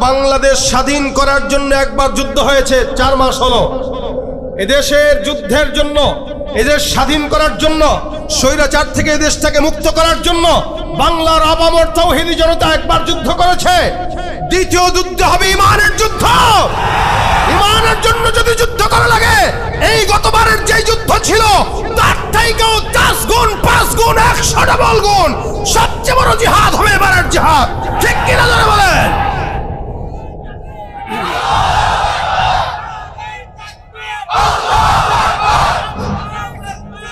বাংলাদেশ স্বাধীন করার জন্য একবার যুদ্ধ হয়েছে, 4 মাস হলো। এদেশের যুদ্ধের জন্য, এদেশ স্বাধীন করার জন্য, স্বৈরাচার থেকে এদেশটাকে মুক্ত করার জন্য বাংলার আপামর তাওহীদি জনতা একবার যুদ্ধ করেছে। দ্বিতীয় যুদ্ধ হবে ইমানের যুদ্ধ। ইমানের জন্য যদি যুদ্ধ করা লাগে, এই গতবারের যে যুদ্ধ ছিল তার থেকেও 10 গুণ 5 গুণ 100 ডাবল গুণ সবচেয়ে বড় জিহাদ হবে এবারের জিহাদ। ঠিক কিনা জোরে বলেন?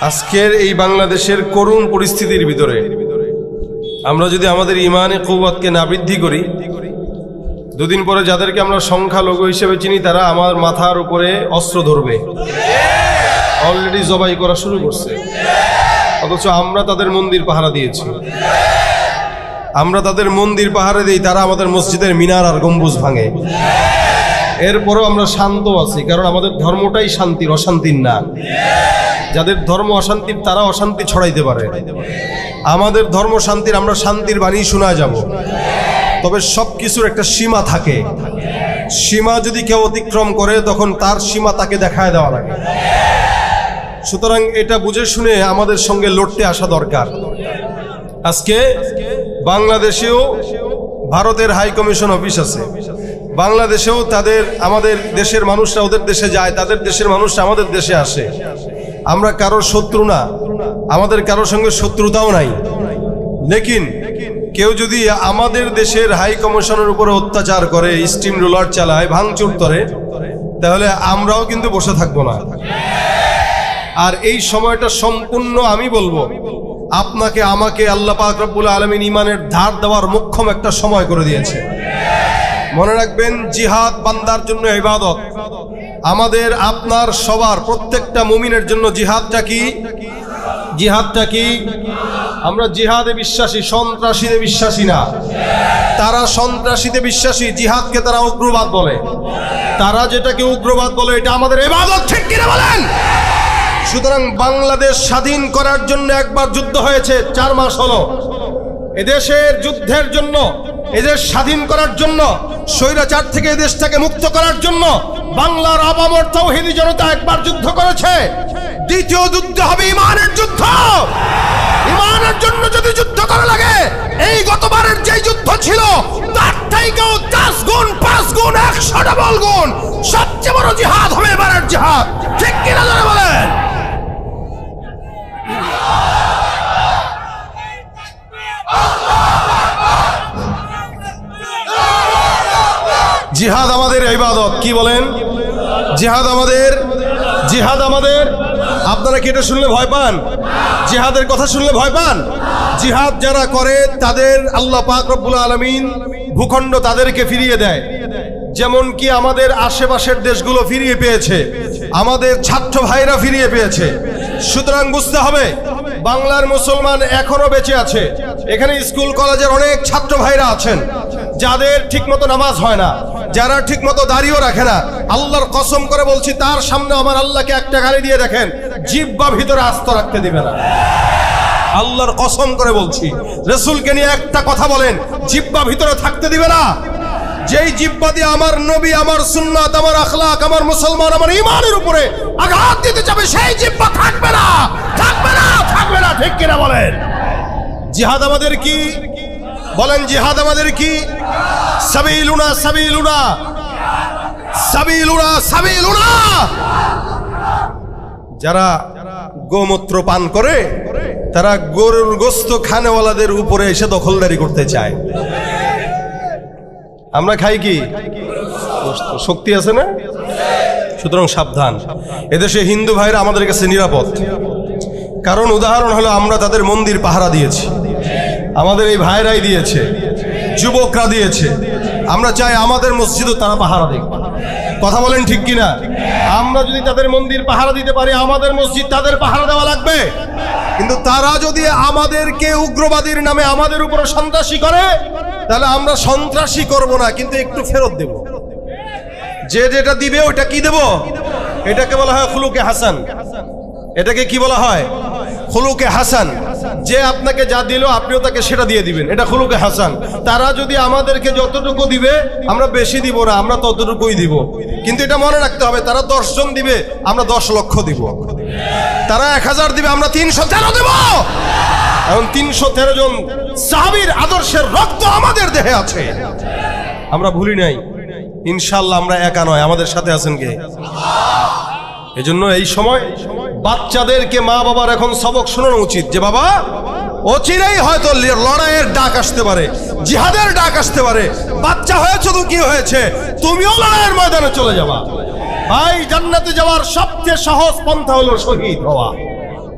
আজকের এই বাংলাদেশের করুণ পরিস্থিতির ভিতরে আমরা যদি আমাদের ইমানে কুওয়াতকে না বৃদ্ধি করি, দুদিন পরে যাদেরকে আমরা সংখ্যালঘু হিসেবে চিনি তারা আমার মাথার উপরে অস্ত্র ধরবে, অলরেডি জবাই করা শুরু করছে। অথচ আমরা তাদের মন্দির পাহারা দিয়েছি, আমরা তাদের মন্দির পাহারা দিই, তারা আমাদের মসজিদের মিনার আর গম্বুজ ভাঙে। এরপরও আমরা শান্ত আছি, কারণ আমাদের ধর্মটাই শান্তির, অশান্তির না। যাদের ধর্ম অশান্তির তারা অশান্তি ছড়াইতে পারে, আমাদের ধর্ম শান্তির, আমরা শান্তির বাণী শোনা যাব। তবে সব কিছুর একটা সীমা থাকে, সীমা যদি কেউ অতিক্রম করে তখন তার সীমা তাকে দেখায় দেওয়া লাগে। সুতরাং এটা বুঝে শুনে আমাদের সঙ্গে লড়তে আসা দরকার। আজকে বাংলাদেশেও ভারতের হাই কমিশন অফিস আছে, বাংলাদেশেও আমাদের দেশের মানুষরা ওদের দেশে যায়, তাদের দেশের মানুষরা আমাদের দেশে আসে। আমরা কারোর শত্রু না, আমাদের কারোর সঙ্গে শত্রুতাও নাই। লেকিন কেউ যদি আমাদের দেশের হাই কমিশনের উপরে অত্যাচার করে, স্টিম রোলার চালায়, ভাঙচুর করে, তাহলে আমরাও কিন্তু বসে থাকবো না। আর এই সময়টা সম্পূর্ণ আমি বলবো আপনাকে আমাকে আল্লাহ পাক রব্বুল আলামিন ইমানের ধার দেওয়ার মোক্ষম একটা সময় করে দিয়েছে। মনে রাখবেন, জিহাদ বান্দার জন্য ইবাদত। আমাদের আপনার সবার প্রত্যেকটা মুমিনের জন্য জিহাদটা কি? জিহাদটা কি? আমরা জিহাদে বিশ্বাসী, সন্ত্রাসীতে বিশ্বাসী না। তারা সন্ত্রাসীতে বিশ্বাসী, জিহাদকে তারা উগ্রবাদ বলে। তারা যেটাকে উগ্রবাদ বলে এটা আমাদের ইবাদত। ঠিক কিনা বলেন? সুতরাং বাংলাদেশ স্বাধীন করার জন্য একবার যুদ্ধ হয়েছে, 4 মাস হলো। এদেশের যুদ্ধের জন্য, এদেশ স্বাধীন করার জন্য, স্বৈরাচার থেকে এদেশটাকে মুক্ত করার জন্য বাংলার আপামর তাওহীদি জনতা একবার যুদ্ধ করেছে। দ্বিতীয় যুদ্ধ হবে ইমানের যুদ্ধ। ইমানের জন্য যদি যুদ্ধ করা লাগে, এই গতবারের যে যুদ্ধ ছিল তার থেকেও 10 গুণ 5 গুণ 100 ডাবল গুণ সবচেয়ে বড় জিহাদ হবে এবারের জিহাদ। ঠিক কিনা জোরে বলেন? জিহাদ আমাদের ইবাদত। কি বলেন? জিহাদ আমাদের, জিহাদ আমাদের। আপনারা কি এটা শুনলে ভয় পান? জিহাদের কথা শুনলে ভয় পান? জিহাদ যারা করে তাদের আল্লাহ পাক রব্বুল আলামিন ভূখণ্ড তাদেরকে ফিরিয়ে দেয়। যেমন কি আমাদের আশেপাশের দেশগুলো ফিরিয়ে পেয়েছে, আমাদের ছাত্র ভাইরা ফিরিয়ে পেয়েছে। সুতরাং বুঝতে হবে বাংলার মুসলমান এখনো বেঁচে আছে। এখানে স্কুল কলেজের অনেক ছাত্র ভাইরা আছেন যাদের ঠিকমতো নামাজ হয় না, যারা ঠিকমতো দাড়িও রাখে না। আল্লাহর কসম করে বলছি, তার সামনে আমার আল্লাহকে একটা গালি দিয়ে দেখেন, জিহ্বা ভিতরে আস্ত রাখতে দিবে না। আল্লাহর কসম করে বলছি, রাসূলকে নিয়ে একটা কথা বলেন, জিহ্বা ভিতরে থাকতে দিবে না। যেই জিহ্বা দিয়ে আমার নবী, আমার সুন্নাত, আমার আখলাক, আমার মুসলমান, আমার ঈমানের উপরে আঘাত দিতে যাবে, সেই জিহ্বা থাকবে না, থাকবে না, থাকবে না। ঠিক কিনা বলেন? জিহাদ আমাদের কি? বলেন, জিহাদ আমাদের কি? সাবিলুনা সাবিলুনা সাবিলুনা সাবিলুনা। যারা গোমূত্র পান করে তারা গরুর গোশত খানেওয়ালাদের উপরে এসে দখলদারি করতে চায়। আমরা খাই কি? শক্তি আছে না? সুতরাং সাবধান। এদেশে হিন্দু ভাইরা আমাদের কাছে নিরাপদ, কারণ উদাহরণ হলো আমরা তাদের মন্দির পাহারা দিয়েছি, আমাদের এই ভাইরাই দিয়েছে, যুবকরা দিয়েছে। আমরা চাই আমাদের মসজিদও তারা পাহারা দিক। কথা বলেন ঠিক কিনা? আমরা যদি তাদের মন্দির পাহারা দিতে পারি, আমাদের মসজিদ তাদের পাহারা দেওয়া লাগবে। কিন্তু তারা যদি আমাদেরকে উগ্রবাদীর নামে আমাদের উপরে সন্ত্রাসী করে, তাহলে আমরা সন্ত্রাসী করব না, কিন্তু একটু ফেরত দেব। যে যেটা দিবে ওটা কি দেব? এটাকে বলা হয় খুলুকে হাসান। এটাকে কি বলা হয়? খুলুকে হাসান। যে আপনাকে যা দিল আপনিও তাকে সেটা দিয়ে দিবেন, এটা খুলুকে হাসান। তারা যদি আমাদেরকে যতটুকু দিবে আমরা বেশি দিব না, আমরা ততটুকুই দিব। কিন্তু এটা মনে রাখতে হবে, তারা 10 জন দিবে আমরা 10 লক্ষ দিব, তারা 1000 দিবে আমরা 313 দেব। এখন 313 জন সাহাবীর আদর্শের রক্ত আমাদের দেহে আছে, আমরা ভুলি নাই। ইনশাআল্লাহ আমরা একা নয়, আমাদের সাথে আছেন কে? এজন্য এই সময় বাচ্চাদেরকে মা বাবার এখন সবক শোনানো উচিত যে বাবা, অচিরেই হয়তো লড়াইয়ের ডাক আসতে পারে, জিহাদের ডাক আসতে পারে। বাচ্চা হয়েছে তো কি হয়েছে, তুমিও লড়াইয়ের ময়দানে চলে যাবা। ভাই, জান্নাতে যাওয়ার সবচেয়ে সহজ পন্থা হলো শহীদ হওয়া।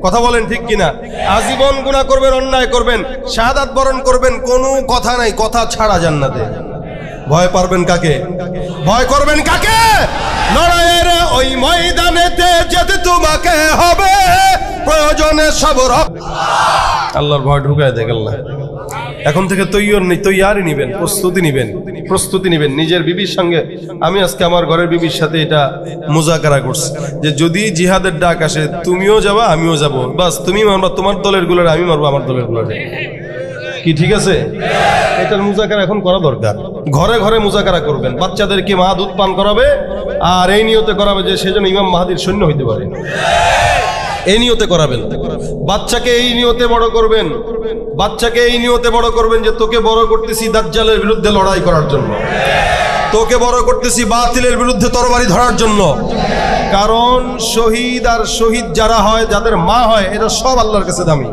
কথা বলেন ঠিক কিনা? আজীবন গুনাহ করবেন, অন্যায় করবেন, শাহাদাত বরণ করবেন, কোনো কথা নাই, কথা ছাড়া জান্নাতে। ভয় পারবেন কাকে? ভয় করবেন কাকে? লড়াইয়ের ওই ময়দানেতে যেতে তোমাকে হবে, প্রয়োজনে সবর হবে। আল্লাহর ভয় ঢুকায় দেখেন না। এখন থেকে তৈয়ারি নিবেন, প্রস্তুতি নিবেন নিজের বিবির সঙ্গে। আমি আজকে আমার ঘরের বিবির সাথে এটা মুজাকারা করছি যে যদি জিহাদের ডাক আসে তুমিও যাবা আমিও যাব, বাস তুমি মারবা তোমার দলের গুলোরে, আমি মারবো আমার দলের গুলোরে। কি ঠিক আছে? এটার মুজাকারা এখন করা দরকার। ঘরে ঘরে মুজাকারা করবেন, বাচ্চাদেরকে মা দুধ পান করাবে আর এই নিয়তে করাবে যে সেজন্য ইমাম মাহাদির সৈন্য হইতে পারে, এই নিয়তে করাবেন। বাচ্চাকে এই নিয়তে বড় করবেন, বাচ্চাকে এই নিয়তে বড় করবেন যে তোকে বড় করতেছি দাজ্জালের বিরুদ্ধে লড়াই করার জন্য, তোকে বড় করতেছি বাতিলের বিরুদ্ধে তরবারি ধরার জন্য। কারণ শহীদ আর শহীদ যারা হয়, যাদের মা হয়, এরা সব আল্লাহর কাছে দামি।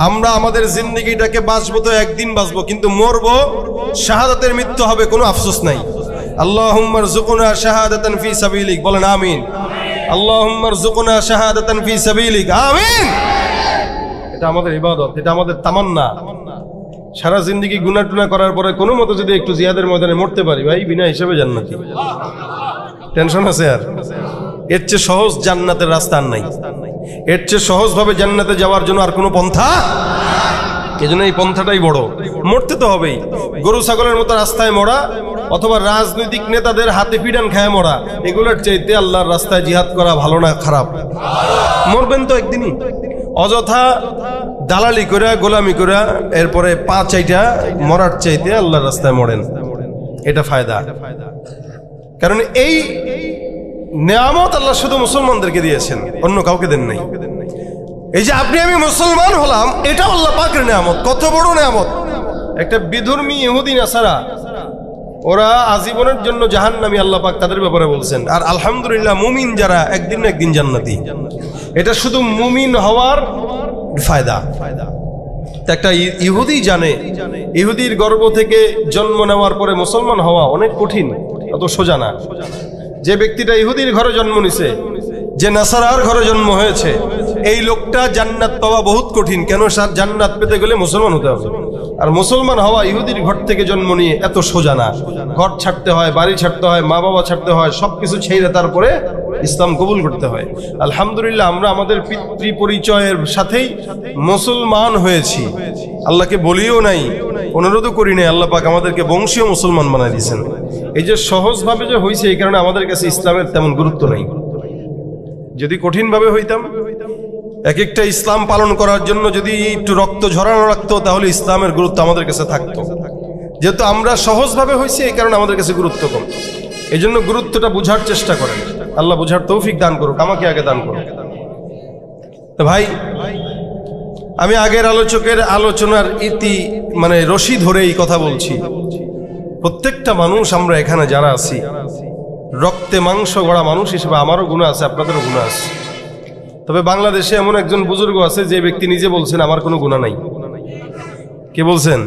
আমরা আমাদের জিন্দেগিটাকে বাঁচবো তো একদিন বাঁচবো, কিন্তু মরবো, শাহাদাতের মৃত্যু হবে, কোনো আফসোস নাই। আল্লাহুম্মা রযুকনা শাহাদাতান ফি সাবিলিক, বলেন আমিন। আল্লাহুম্মা রযুকনা শাহাদাতান ফি সাবিলিক, আমিন। এটা আমাদের ইবাদত, এটা আমাদের তামান্না। সারা জিন্দেগি গুনাহ টুনা করার পরে কোনো মতো যদি একটু জিহাদের ময়দানে মরতে পারি, ভাই বিনা হিসাবে জান্নাতি। টেনশন আছে আর? এর চেয়ে সহজ জান্নাতের রাস্তা আর নাই। এর চেয়ে সহজভাবে জান্নাতে যাওয়ার জন্য আর কোনো পন্থা, এজন্য এই পন্থাটাই বড়। মরতে তো হবেই, গরু ছাগলের মতো রাস্তায় মরা অথবা রাজনৈতিক নেতাদের হাতে পিডান খায় মরা, এগুলোর চাইতে আল্লাহর রাস্তায় জিহাদ করা ভালো না খারাপ? মরবেন তো একদিনই। অযথা দালালি করে, গোলামি করে, এরপরে পা চাইটা মরার চাইতে আল্লাহর রাস্তায় মরেন, এটা ফায়দা। কারণ এই নিয়ামত আল্লাহ শুধু মুসলমানদেরকে দিয়েছেন, অন্য কাউকে দেন নাই। এই যে আপনি আমি মুসলমান হলাম, এটা আল্লাহ পাকের নিয়ামত। কত বড় নিয়ামত! একটা বিধর্মী ইহুদি নাসারা, ওরা আজীবনের জন্য জাহান্নামী, আল্লাহ পাক তাদের ব্যাপারে বলছেন। আর আলহামদুলিল্লাহ মুমিন যারা, একদিন না একদিন জান্নাতি। এটা শুধু মুমিন হওয়ার ফায়দা। একটা ইহুদি জানে, ইহুদির গর্ভ থেকে জন্ম নেওয়ার পরে মুসলমান হওয়া অনেক কঠিন, অত সোজা না। যে ব্যক্তিটা ইহুদির ঘরে জন্ম নিছে, যে নাসারার ঘরে জন্ম হয়েছে, এই লোকটা জান্নাত পাওয়া বহুত কঠিন। কেন? স্যার, জান্নাত পেতে গেলে মুসলমান হতে হবে। আর মুসলমান হওয়া ইহুদির ঘর থেকে জন্ম নিয়ে এত সোজা না। ঘর ছাড়তে হয়, বাড়ি ছাড়তে হয়, মা বাবা ছাড়তে হয়, সবকিছু ছেড়ে তারপরে ইসলাম কবুল করতে হয়। আলহামদুলিল্লাহ আমরা আমাদের পিতৃ পরিচয়ের সাথেই মুসলমান হয়েছি। আল্লাহকে বলিও নাই, অনুরোধও করি নাই, আল্লাহ পাক আমাদেরকে বংশীয় মুসলমান বানাই দিয়েছেন। এই যে সহজভাবে যে হয়েছে, এই কারণে আমাদের কাছে ইসলামের তেমন গুরুত্ব নাই। যদি কঠিনভাবে হইতাম, এক একটা ইসলাম পালন করার জন্য যদি একটু রক্ত ঝরানো রাখতো, তাহলে ইসলামের গুরুত্ব আমাদের কাছে থাকতো। যেহেতু আমরা সহজভাবে হয়েছি, এই কারণে আমাদের কাছে গুরুত্ব কম। এই জন্য গুরুত্বটা বুঝার চেষ্টা করেন। আল্লাহ বুঝার তৌফিক দান করুক, আমাকে আগে দান করুক। তো ভাই, আমি আগের আলোচকের আলোচনার রশি ধরে এই কথা বলছি। প্রত্যেকটা মানুষ, আমরা এখানে যারা আছি, রক্তে মাংস গড়া মানুষ হিসেবে আমারও গুনাহ আছে, আপনাদেরও গুনাহ আছে। তবে বাংলাদেশে এমন একজন বুজুর্গ আছে যে ব্যক্তি নিজে বলছেন আমার কোনো গুনাহ নাই। কে বলছেন?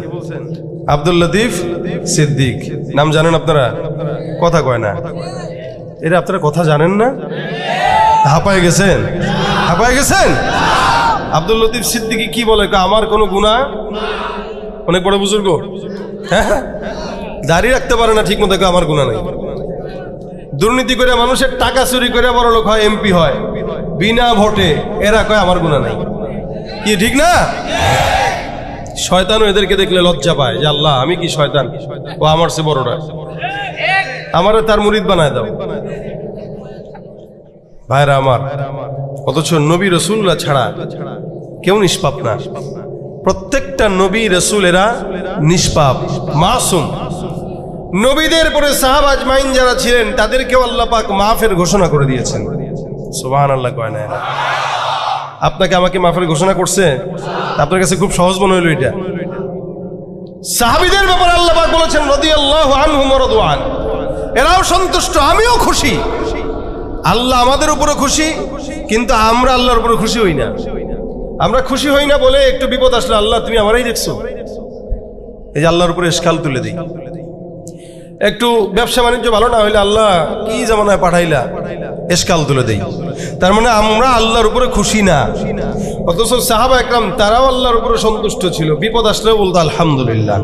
আব্দুল লতিফ সিদ্দিক। নাম জানেন আপনারা? কথা কয় না এরা। আপনারা কথা জানেন না? হাঁপায় গেছেন? হাঁপায় গেছেন? আব্দুল লতিফ সিদ্দিকী কি বলে? আমার কোনো গুনাহ। অনেক বড় বুজুর্গ, হ্যাঁ, দাঁড়িয়ে রাখতে পারে না ঠিক মতো, আমার গুনাহ নাই। দুর্নীতি করে মানুষের টাকা চুরি করে বড় লোক হয়, এমপি হয় বিনা ভোটে, এরা কয় আমার গুনাহ নাই। কি ঠিক না? শয়তানও এদেরকে দেখলে লজ্জা পায় যে আল্লাহ, আমি কি শয়তান, ও আমার চেয়ে বড়রা, আমারে তার মুরিদ বানায় দাও। ভাইরা আমার, অথচ নবী রাসূলুল্লাহ ছাড়া কেউ নিষ্পাপ না। প্রত্যেকটা নবী রাসূলেরা নিষ্পাপ, মাসুম। নবীদের পরে সাহাবা আজমাইন যারা ছিলেন তাদেরকেও আল্লাহ পাক মাফের ঘোষণা করে দিয়েছেন। সুবহানাল্লাহ কয় না? আপনাকে আমাকে মাফের ঘোষণা করছে, আপনার কাছে খুব সহজ মনে হলো এটা। সাহাবীদের ব্যাপারে আল্লাহ পাক বলেছেন রাদিয়াল্লাহু আনহুম ওয়া রাদু আন, এরাও সন্তুষ্ট, আমিও খুশি। আল্লাহ আমাদের উপরে খুশি, কিন্তু আমরা আল্লাহর উপরে খুশি হই না। আমরা খুশি হই না বলে একটু বিপদ আসলে আল্লাহ তুমি আমারই দেখছো, এই যে আল্লাহর উপরে এশকাল তুলে দিই। একটু ব্যবসা বাণিজ্য ভালো না হইলে আল্লাহ কি জামানায় পাঠাইলা, এশকাল তুলে দেই। তার মানে আমরা আল্লাহর উপরে খুশি না। অথচ সাহাবা একরাম তারাও আল্লাহর উপরে সন্তুষ্ট ছিল। বিপদ আসলেও বলতো আলহামদুলিল্লাহ,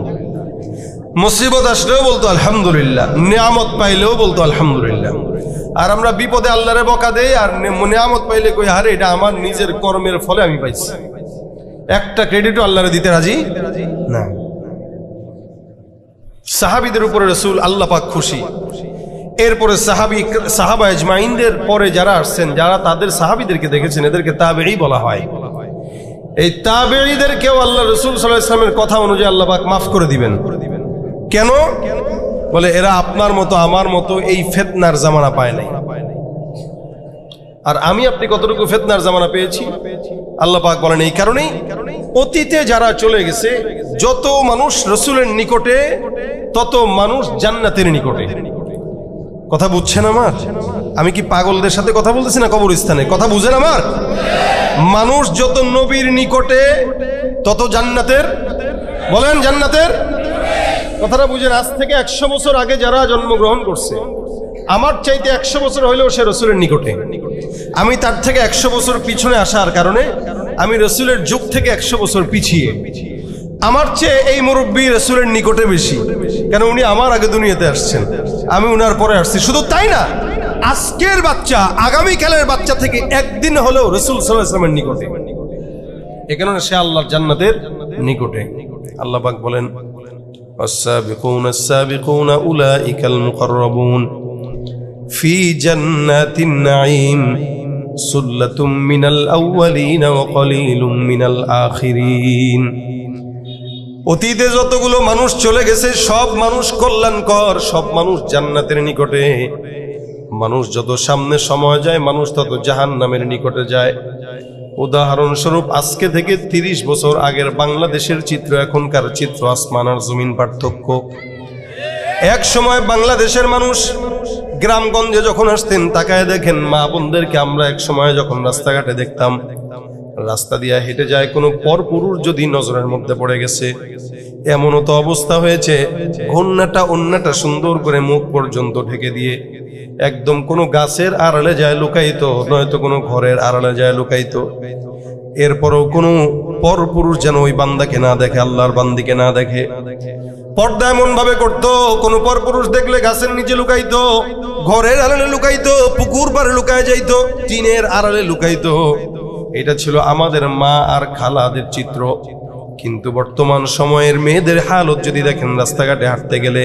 মুসিবত আসলেও বলতো আলহামদুলিল্লাহ, নিয়ামত পাইলেও বলতো আলহামদুলিল্লাহ। আর আমরা বিপদে আল্লাহরে বকা দেই, আর নিয়ামত পাইলে কই আরে এটা আমার নিজের কর্মের ফলে আমি পাইছি। একটা ক্রেডিটও আল্লাহরে দিতে রাজি না। সাহাবীদের উপরে রাসূল আল্লাহ পাক খুশি। এরপরে সাহাবা আজমাইনদের পরে যারা আসছেন, যারা তাদের সাহাবীদেরকে দেখেছেন, এদেরকে তাবেঈ বলা হয়। এই তাবেঈদেরকেও আল্লাহ রাসূল সাল্লাল্লাহু আলাইহি ওয়াসাল্লামের কথা অনুযায়ী আল্লাহ পাক মাফ করে দিবেন। কেন? বলে এরা আপনার মতো আমার মতো এই ফিতনার জামানা পায় নাই। আর আমি আপনি কতটুকু ফিতনার জামানা পেয়েছি আল্লাহ পাক বলেন এই কারণেই, অতীতে যারা চলে গেছে, যত মানুষ রাসূলের নিকটে তত মানুষ জান্নাতের নিকটে। কথা বুঝছেন আমার? আমি কি পাগলদের সাথে কথা বলতেছি না কবরস্থানে? কথা বুঝেন আমার? মানুষ যত নবীর নিকটে তত জান্নাতের, বলেন জান্নাতের। কথাটা বুঝেন। আজ থেকে 100 বছর আগে যারা জন্মগ্রহণ করছে, আমার চাইতে 100 বছর হইলেও সে রাসূলের নিকটে। আমি তার থেকে 100 বছর পিছনে আসার কারণে আমি রাসূলের যুগ থেকে 100 বছর পিছিয়ে। আমার চেয়ে এই মুরব্বী রাসূলের নিকটে বেশি, কেন উনি আমার আগে দুনিয়াতে আসছেন, আমি উনার পরে আসছি। শুধু তাই না, আজকের বাচ্চা আগামীকালের বাচ্চা থেকে একদিন হলেও রাসূল সাল্লাল্লাহু আলাইহি ওয়াসাল্লামের নিকটে। এ কারণে সে আল্লাহর জান্নাতের নিকটে। আল্লাহ পাক বলেন والسابقون السابقون أولئك المقربون في جنات النعيم سلة من الأولين وقليل من الآخرين। অতীতে যতগুলো মানুষ চলে গেছে সব মানুষ কল্যাণকর, সব মানুষ জান্নাতের নিকটে। মানুষ যত সামনে সময় যায় মানুষ তত জাহান্নামের নিকটে যায়। উদাহরণস্বরূপ আজকে থেকে 30 বছর আগের বাংলাদেশের চিত্র এখনকার চিত্র আসমান আর জমিন পার্থক্য। এক সময় বাংলাদেশের মানুষ গ্রামগঞ্জে যখন আসতেন, তাকায় দেখেন মা বোনদেরকে আমরা এক সময় যখন রাস্তাঘাটে দেখতাম, রাস্তা দিয়ে হেঁটে যায় কোনো পরপুরুষ যদি নজরের মধ্যে পড়ে গেছে, এমনও তো অবস্থা হয়েছে অন্যটা সুন্দর করে মুখ পর্যন্ত ঢেকে দিয়ে একদম কোনো গাছের আড়ালে যায় লুকাইতো, নয়তো কোনো ঘরের আড়ালে যায় লুকাইতো। এরপরও কোনো পরপুরুষ যেন ওই বান্দাকে না দেখে, আল্লাহর বান্দিকে না দেখে। পর্দা এমন ভাবে করতো, কোনো পরপুরুষ দেখলে গাছের নিচে লুকাইতো, ঘরের আড়ালে লুকাইতো, পুকুর পাড়ে লুকায় যাইতো, টিনের আড়ালে লুকাইতো। এটা ছিল আমাদের মা আর খালাদের চিত্র। কিন্তু বর্তমান সময়ের মেয়েদের হালত যদি দেখেন, রাস্তাঘাটে হাঁটতে গেলে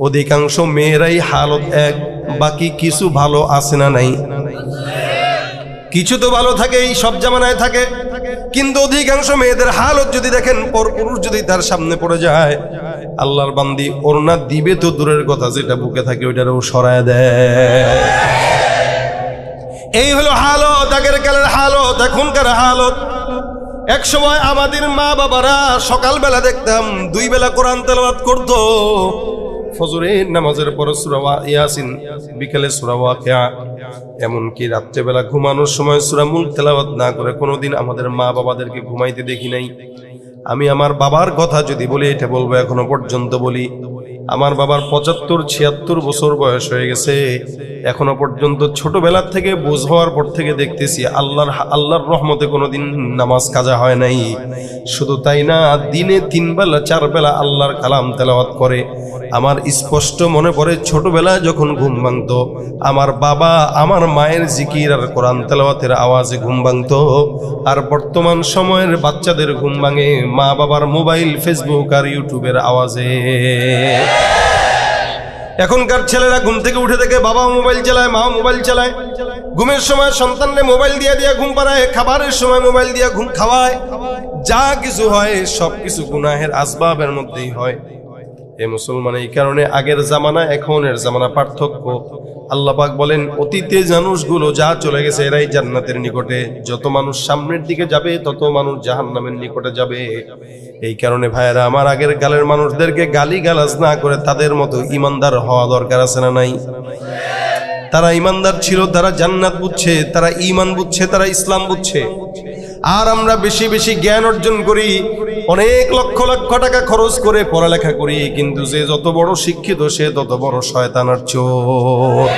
অধিকাংশ মেয়েরাই হালত এক, বাকি কিছু ভালো আছে না নাই? কিছু তো ভালো থাকে, এই সব জামানায় থাকে, কিন্তু অধিকাংশ মেয়েদের হালত যদি দেখেন, পরপুরুষ যদি তার সামনে পড়ে যায়, আল্লাহর বান্দি ওড়না দিবে তো দূরের কথা, যেটা বুকে থাকে ওইটারও সরায় দেয়। এই হলো হালত, আগের কালের হালত, এখনকার হালত। এক সময় আমাদের মা বাবারা সকালবেলা দেখতাম 2 বেলা কোরআন তেলাওয়াত করতো। ফজরের নামাজের পর সূরা ইয়াসিন, বিকেলে সূরা ওয়াকিয়া, এমনকি রাত্রেবেলা ঘুমানোর সময় সূরা মুলক তেলাওয়াত না করে কোনোদিন আমাদের মা বাবাদেরকে ঘুমাইতে দেখি নাই। আমি আমার বাবার কথা যদি বলি, এটা বলবো এখনো পর্যন্ত বলি, আমার বাবার 75-76 বছর বয়স হয়ে গেছে। এখনো পর্যন্ত ছোটবেলা থেকে বোঝ হওয়ার পর থেকে দেখতেছি আল্লাহর রহমতে কোনোদিন নামাজ কাজা হয় নাই। শুধু তাই না, দিনে 3 বেলা 4 বেলা আল্লাহর কালাম তেলাওয়াত করে। আমার স্পষ্ট মনে পড়ে ছোটবেলায় যখন ঘুম ভাঙতো, আমার বাবা আমার মায়ের জিকির আর কোরআন তেলাওয়াতের আওয়াজে ঘুম ভাঙতো। আর বর্তমান সময়ের বাচ্চাদের ঘুম ভাঙে মা বাবার মোবাইল, ফেসবুক আর ইউটিউবের আওয়াজে। এখনকার ছেলেরা ঘুম থেকে উঠে থেকে বাবা মোবাইল চালায়, মা মোবাইল চালায়, ঘুমের সময় সন্তানকে মোবাইল দিয়ে ঘুম পাড়ায়, খাবারের সময় মোবাইল দিয়ে ঘুম খাওয়ায়। যা কিছু হয় সবকিছু গুনাহের আসবাবের মধ্যেই হয়। এ মুসলমান, এই কারণে আগের জামানা এখনের জামানা পার্থক্য। আল্লাহ পাক বলেন অতীতে মানুষগুলো যা চলে গেছে এরাই জান্নাতের নিকটে, যত মানুষ সামনের দিকে যাবে তত মানুষ জাহান্নামের নিকটে যাবে। এই কারণে ভাইয়েরা আমার, আগের কালের মানুষদেরকে গালি গালাজ না করে তাদের মতো ইমানদার হওয়া দরকার আছে না নাই? তারা ইমানদার ছিল, তারা জান্নাত বুঝছে, তারা ঈমান বুঝছে, তারা ইসলাম বুঝছে। আর আমরা বেশি বেশি জ্ঞান অর্জন করি, অনেক লক্ষ লক্ষ টাকা খরচ করে পড়ালেখা করি, কিন্তু যে যত বড় শিক্ষিত সে তত বড় শয়তান আর চোর।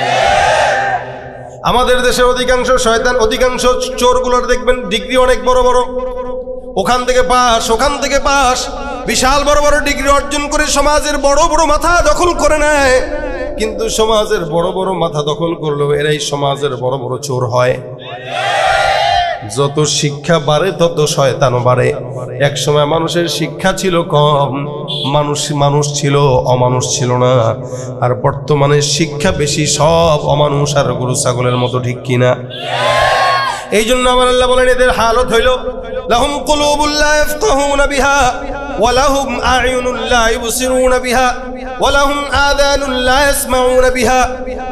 আমাদের দেশের অধিকাংশ শয়তান, অধিকাংশ চোরগুলোর দেখবেন ডিগ্রি অনেক বড় বড়, ওখান থেকে পাস, ওখান থেকে পাস, বিশাল বড় বড় ডিগ্রি অর্জন করে সমাজের বড় বড় মাথা দখল করে নেয়। কিন্তু সমাজের বড় বড় মাথা দখল করলেও এরাই সমাজের বড় বড় চোর হয়। যত শিক্ষা বাড়ে তত শয়তানও বাড়ে। এক সময় মানুষের শিক্ষা ছিল কম, মানুষ ছিল, অমানুষ ছিল না। আর বর্তমানে শিক্ষা বেশি, সব অমানুষ আর গরু ছাগলের মতো, ঠিক কিনা? এই জন্য আমার আল্লাহ বলেন এদের হালত হইল লাহুম কুলুবুল লা ইয়াফকাহুনা বিহা ওয়া লাহুম আ'য়ুনুন লা ইবসিরুনা বিহা ওয়া লাহুম আযানুন লা ইয়াসমাউনা বিহা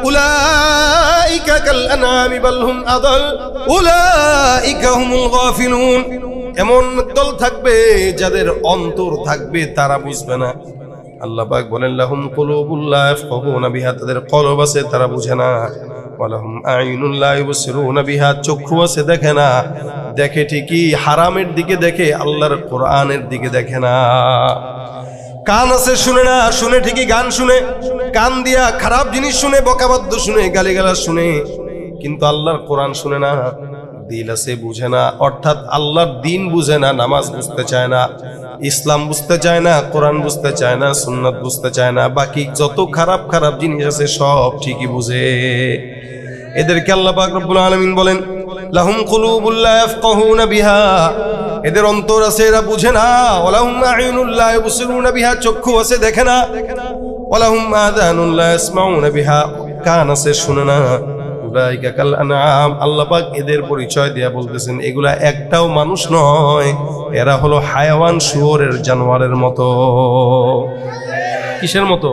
উলাইকা কাল আনআমি বাল হুম আদাল উলাইকা হুমুল গাফিলুন। এমন দল থাকবে যাদের অন্তর থাকবে তারা বুঝবে না। আল্লাহ পাক বলেন লাহুম কুলুবুল লা ইয়াফকাহুনা বিহা, তাদের কলব আছে তারা বুঝে না। ওয়ালাহুম আ'য়ুনুন লা ইবসিরুনা বিহা, চক্ষু আছে দেখে না, দেখে ঠিকই হারামের দিকে দেখে, আল্লাহর কোরআনের দিকে দেখে না। কান আছে শুনে না, শুনে ঠিকই গান শুনে, কান দিয়া খারাপ জিনিস শুনে, বকাবাদ্য শুনে, গালিগালাজ শুনে, কিন্তু আল্লাহর কোরআন শুনে না। দিল আছে বুঝে না, অর্থাৎ আল্লাহর দ্বীন বুঝে না, নামাজ বুঝতে চায় না, ইসলাম বুঝতে চায় না, কোরআন বুঝতে চায় না, সুন্নাত বুঝতে চায় না, বাকি যত খারাপ খারাপ জিনিস আছে সব ঠিকই বুঝে। এদেরকে আল্লাহ পাক রব্বুল আলামিন বলেন লাহুম কুলুবুল লা ইয়াফকাহুনা বিহা, এদের অন্তর আছে এরা বুঝে না। ওয়ালাহুম আ'য়ুনুল লা ইবসিরুনা বিহা, চক্ষু আছে দেখে না। ওয়ালাহুম আযানুল লা ইয়াসমাউনা বিহা, কান আছে শুনে না। উলাইকা কাল আনআম, আল্লাহ পাক এদের পরিচয় দিয়া বলতেছেন এগুলা একটাও মানুষ নয়, এরা হলো হায়াওয়ান, শুয়োরের, জানোয়ারের মতো। কিসের মতো?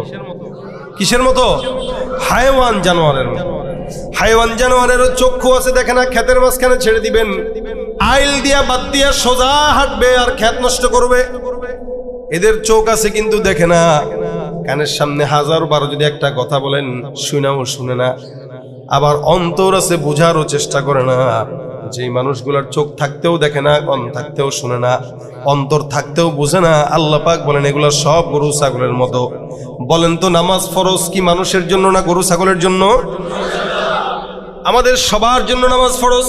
কিসের মতো? হায়াওয়ান, জানোয়ারের মতো। হায়াওয়ান জানোয়ারেরও চক্ষু আছে দেখে না, ক্ষেতের মাঝখানে ছেড়ে দিবেন, আইল দিয়া বাদ দিয়া সোজা হাঁটবে আর ক্ষেত নষ্ট করবে। এদের চোখ আছে কিন্তু দেখে না, কানের সামনে 1000 যদি একটা কথা বলেন শুনাও শুনে না। আবার অন্তর আছে, বুঝারও চেষ্টা করে না। যে মানুষগুলোর চোখ থাকতেও দেখে না, কান থাকতেও শুনে না, অন্তর থাকতেও বুঝে না, আল্লাহ পাক বলেন এগুলা সব গরু ছাগলের মতো। বলেন তো নামাজ ফরজ কি মানুষের জন্য না গরু ছাগলের জন্য? আমাদের সবার জন্য নামাজ ফরজ।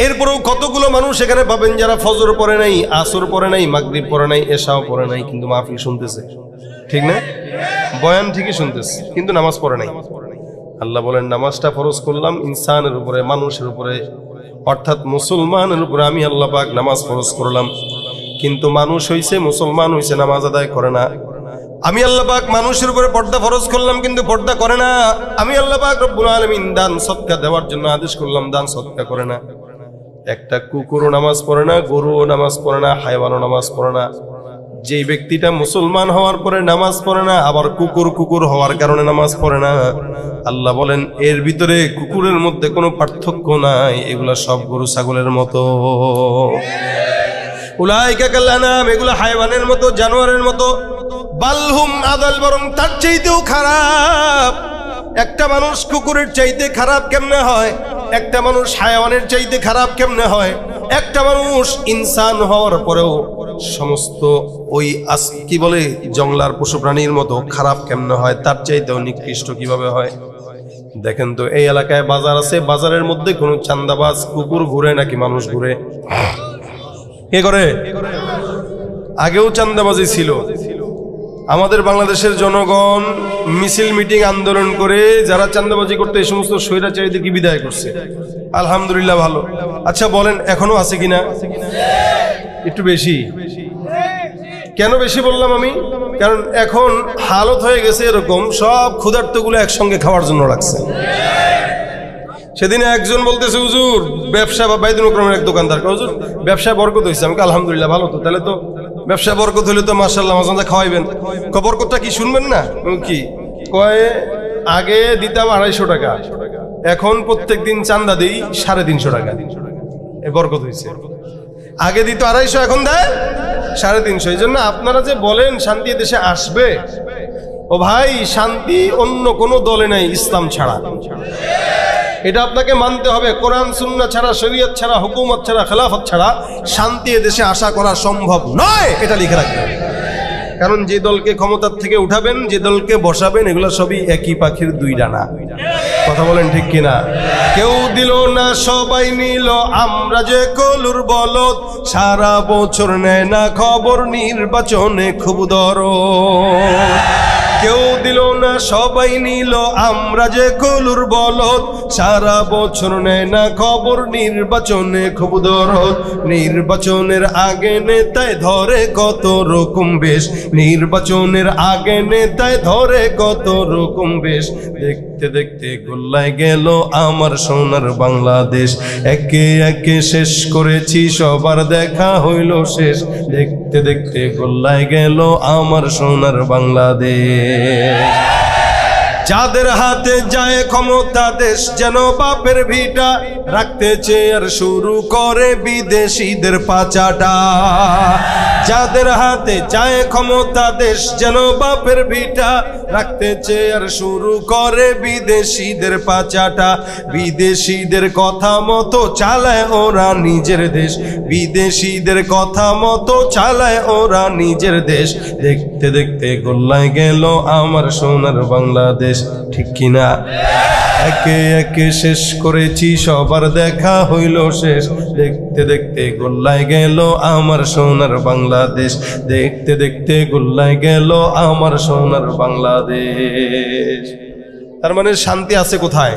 এরপরেও কতগুলো মানুষ এখানে পাবেন যারা ফজর পড়ে নাই, আসর পড়ে নাই, মাগরিব পড়ে নাই, এশাও পড়ে নাই, কিন্তু মাহফিল শুনতেছে, ঠিক না? বয়ান ঠিকই শুনতেছে কিন্তু নামাজ পড়ে নাই। আল্লাহ বলেন নামাজটা ফরজ করলাম ইনসানের উপরে, মানুষের উপরে, অর্থাৎ মুসলমানের উপরে আমি আল্লাহ পাক নামাজ ফরজ করলাম। কিন্তু মানুষ হইছে, মুসলমান হইছে, নামাজ আদায় করে না। আমি আল্লাহ পাক মানুষের উপরে পর্দা ফরজ করলাম কিন্তু পর্দা করে না। আমি আল্লাহ পাক রব্বুল আলামিন দান সদকা দেওয়ার জন্য আদেশ করলাম, দান সদকা করে না। একটা কুকুরও নামাজ পড়ে না, গরুও নামাজ পড়ে না, হায়াওয়ানও নামাজ পড়ে না। যেই ব্যক্তিটা মুসলমান হওয়ার পরে নামাজ পড়ে না, আবার কুকুর হওয়ার কারণে নামাজ পড়ে না, আল্লাহ বলেন এর ভিতরে কুকুরের মধ্যে কোনো পার্থক্য নাই, এগুলা সব গরু ছাগলের মতো। উলাইকা কাল আনআম, এগুলা হায়াওয়ানের মতো, জানোয়ারের মতো। বালহুম আদাল, বরং তার চাইতেও খারাপ। একটা মানুষ কুকুরের চাইতে খারাপ কেমনে হয়? একটা মানুষ হায়াওয়ানের চাইতে খারাপ কেমনে হয়? একটা মানুষ ইনসান হওয়ার পরেও সমস্ত ওই কি বলে জঙ্গলার পশু প্রাণীর মতো খারাপ কেমনে হয়? তার চাইতেও নিকৃষ্ট কিভাবে হয়? দেখেন তো, এই এলাকায় বাজার আছে, বাজারের মধ্যে কোনো চান্দাবাজ কুকুর ঘুরে নাকি মানুষ ঘুরে? কে করে? আগেও চান্দাবাজি ছিল। আমাদের বাংলাদেশের জনগণ মিছিল, মিটিং, আন্দোলন করে যারা চাঁদাবাজি করতে এই সমস্ত স্বৈরাচারীদেরকে বিদায় করছে, আলহামদুলিল্লাহ ভালো। আচ্ছা বলেন এখনো আছে কিনা? একটু বেশি। কেন বেশি বললাম আমি? কারণ এখন হালত হয়ে গেছে এরকম, সব ক্ষুধার্তগুলো একসঙ্গে খাওয়ার জন্য লাগছে। সেদিন একজন বলতেছে, হুজুর ব্যবসা, বা বাইদুল মোকরমের এক দোকানদার, হুজুর ব্যবসায় বরকত হয়েছে। আমি আলহামদুলিল্লাহ, ভালো তো, তাহলে তো ব্যবসায় বরকত হইলে তো মাশাআল্লাহ মাঝে খাওয়াইবেন। বরকতটা কি শুনবেন না? কি কয়, আগে দিতাম 250 টাকা, এখন প্রত্যেক দিন চান্দা দিই 350 টাকা। এ বরকত হয়েছে। আগে দিত 250, এখন দেয় 350। এই জন্য আপনারা যে বলেন শান্তি দেশে আসবে, ও ভাই, শান্তি অন্য কোনো দলে নাই ইসলাম ছাড়া। এটা আপনাকে মানতে হবে। কোরআন সুন্নাহ ছাড়া, শরীয়ত ছাড়া, হুকুমত ছাড়া, খেলাফত ছাড়া শান্তি দেশে আশা করা সম্ভব নয়, এটা লিখে রাখবেন। কারণ যে দলকে ক্ষমতার থেকে উঠাবেন, যে দলকে বসাবেন, এগুলো সবই একই পাখির 2 ডানা। কথা বলেন ঠিক কিনা? কেউ দিল না, সবাই নিল, আমরা যে কলুর বলদ, সারা বছর নেয় না খবর, নির্বাচনে খুব দরদ। কেউ দিল না, সবাই নিল, আমরা যে কলুর বলদ, সারা বছর নেয় না খবর, নির্বাচনে খুব দরদ। নির্বাচনের আগে নেতায় ধরে কত রকম বেশ, নির্বাচনের আগে নেতায় ধরে কত রকম বেশ। দেখতে দেখতে গোল্লায় গেল আমার সোনার বাংলাদেশ, একে একে শেষ করেছি, সবার দেখা হইল শেষ। দেখতে দেখতে গোল্লায় গেল আমার সোনার বাংলাদেশ। যাদের হাতে যায় ক্ষমতা, দেশ যেন বাপের ভিটা, রাখতে চেয়ার শুরু করে বিদেশিদের পাচাটা। যাদের হাতে যায় ক্ষমতা, দেশ যেন বাপের ভিটা, রাখতে চেয়ার শুরু করে বিদেশিদের পাচাটা। বিদেশিদের কথা মতো চালায় ওরা নিজের দেশ, বিদেশিদের কথা মতো চালায় ওরা নিজের দেশ। দেখতে দেখতে গোল্লায় গেল আমার সোনার বাংলাদেশ। ঠিক কিনা? একে একে শেষ করেছি, সবার দেখা হইল শেষ। দেখতে দেখতে গোল্লায় গেল আমার সোনার বাংলাদেশ, দেখতে দেখতে গোল্লায় গেল আমার সোনার বাংলাদেশ। তার মানে শান্তি আছে কোথায়?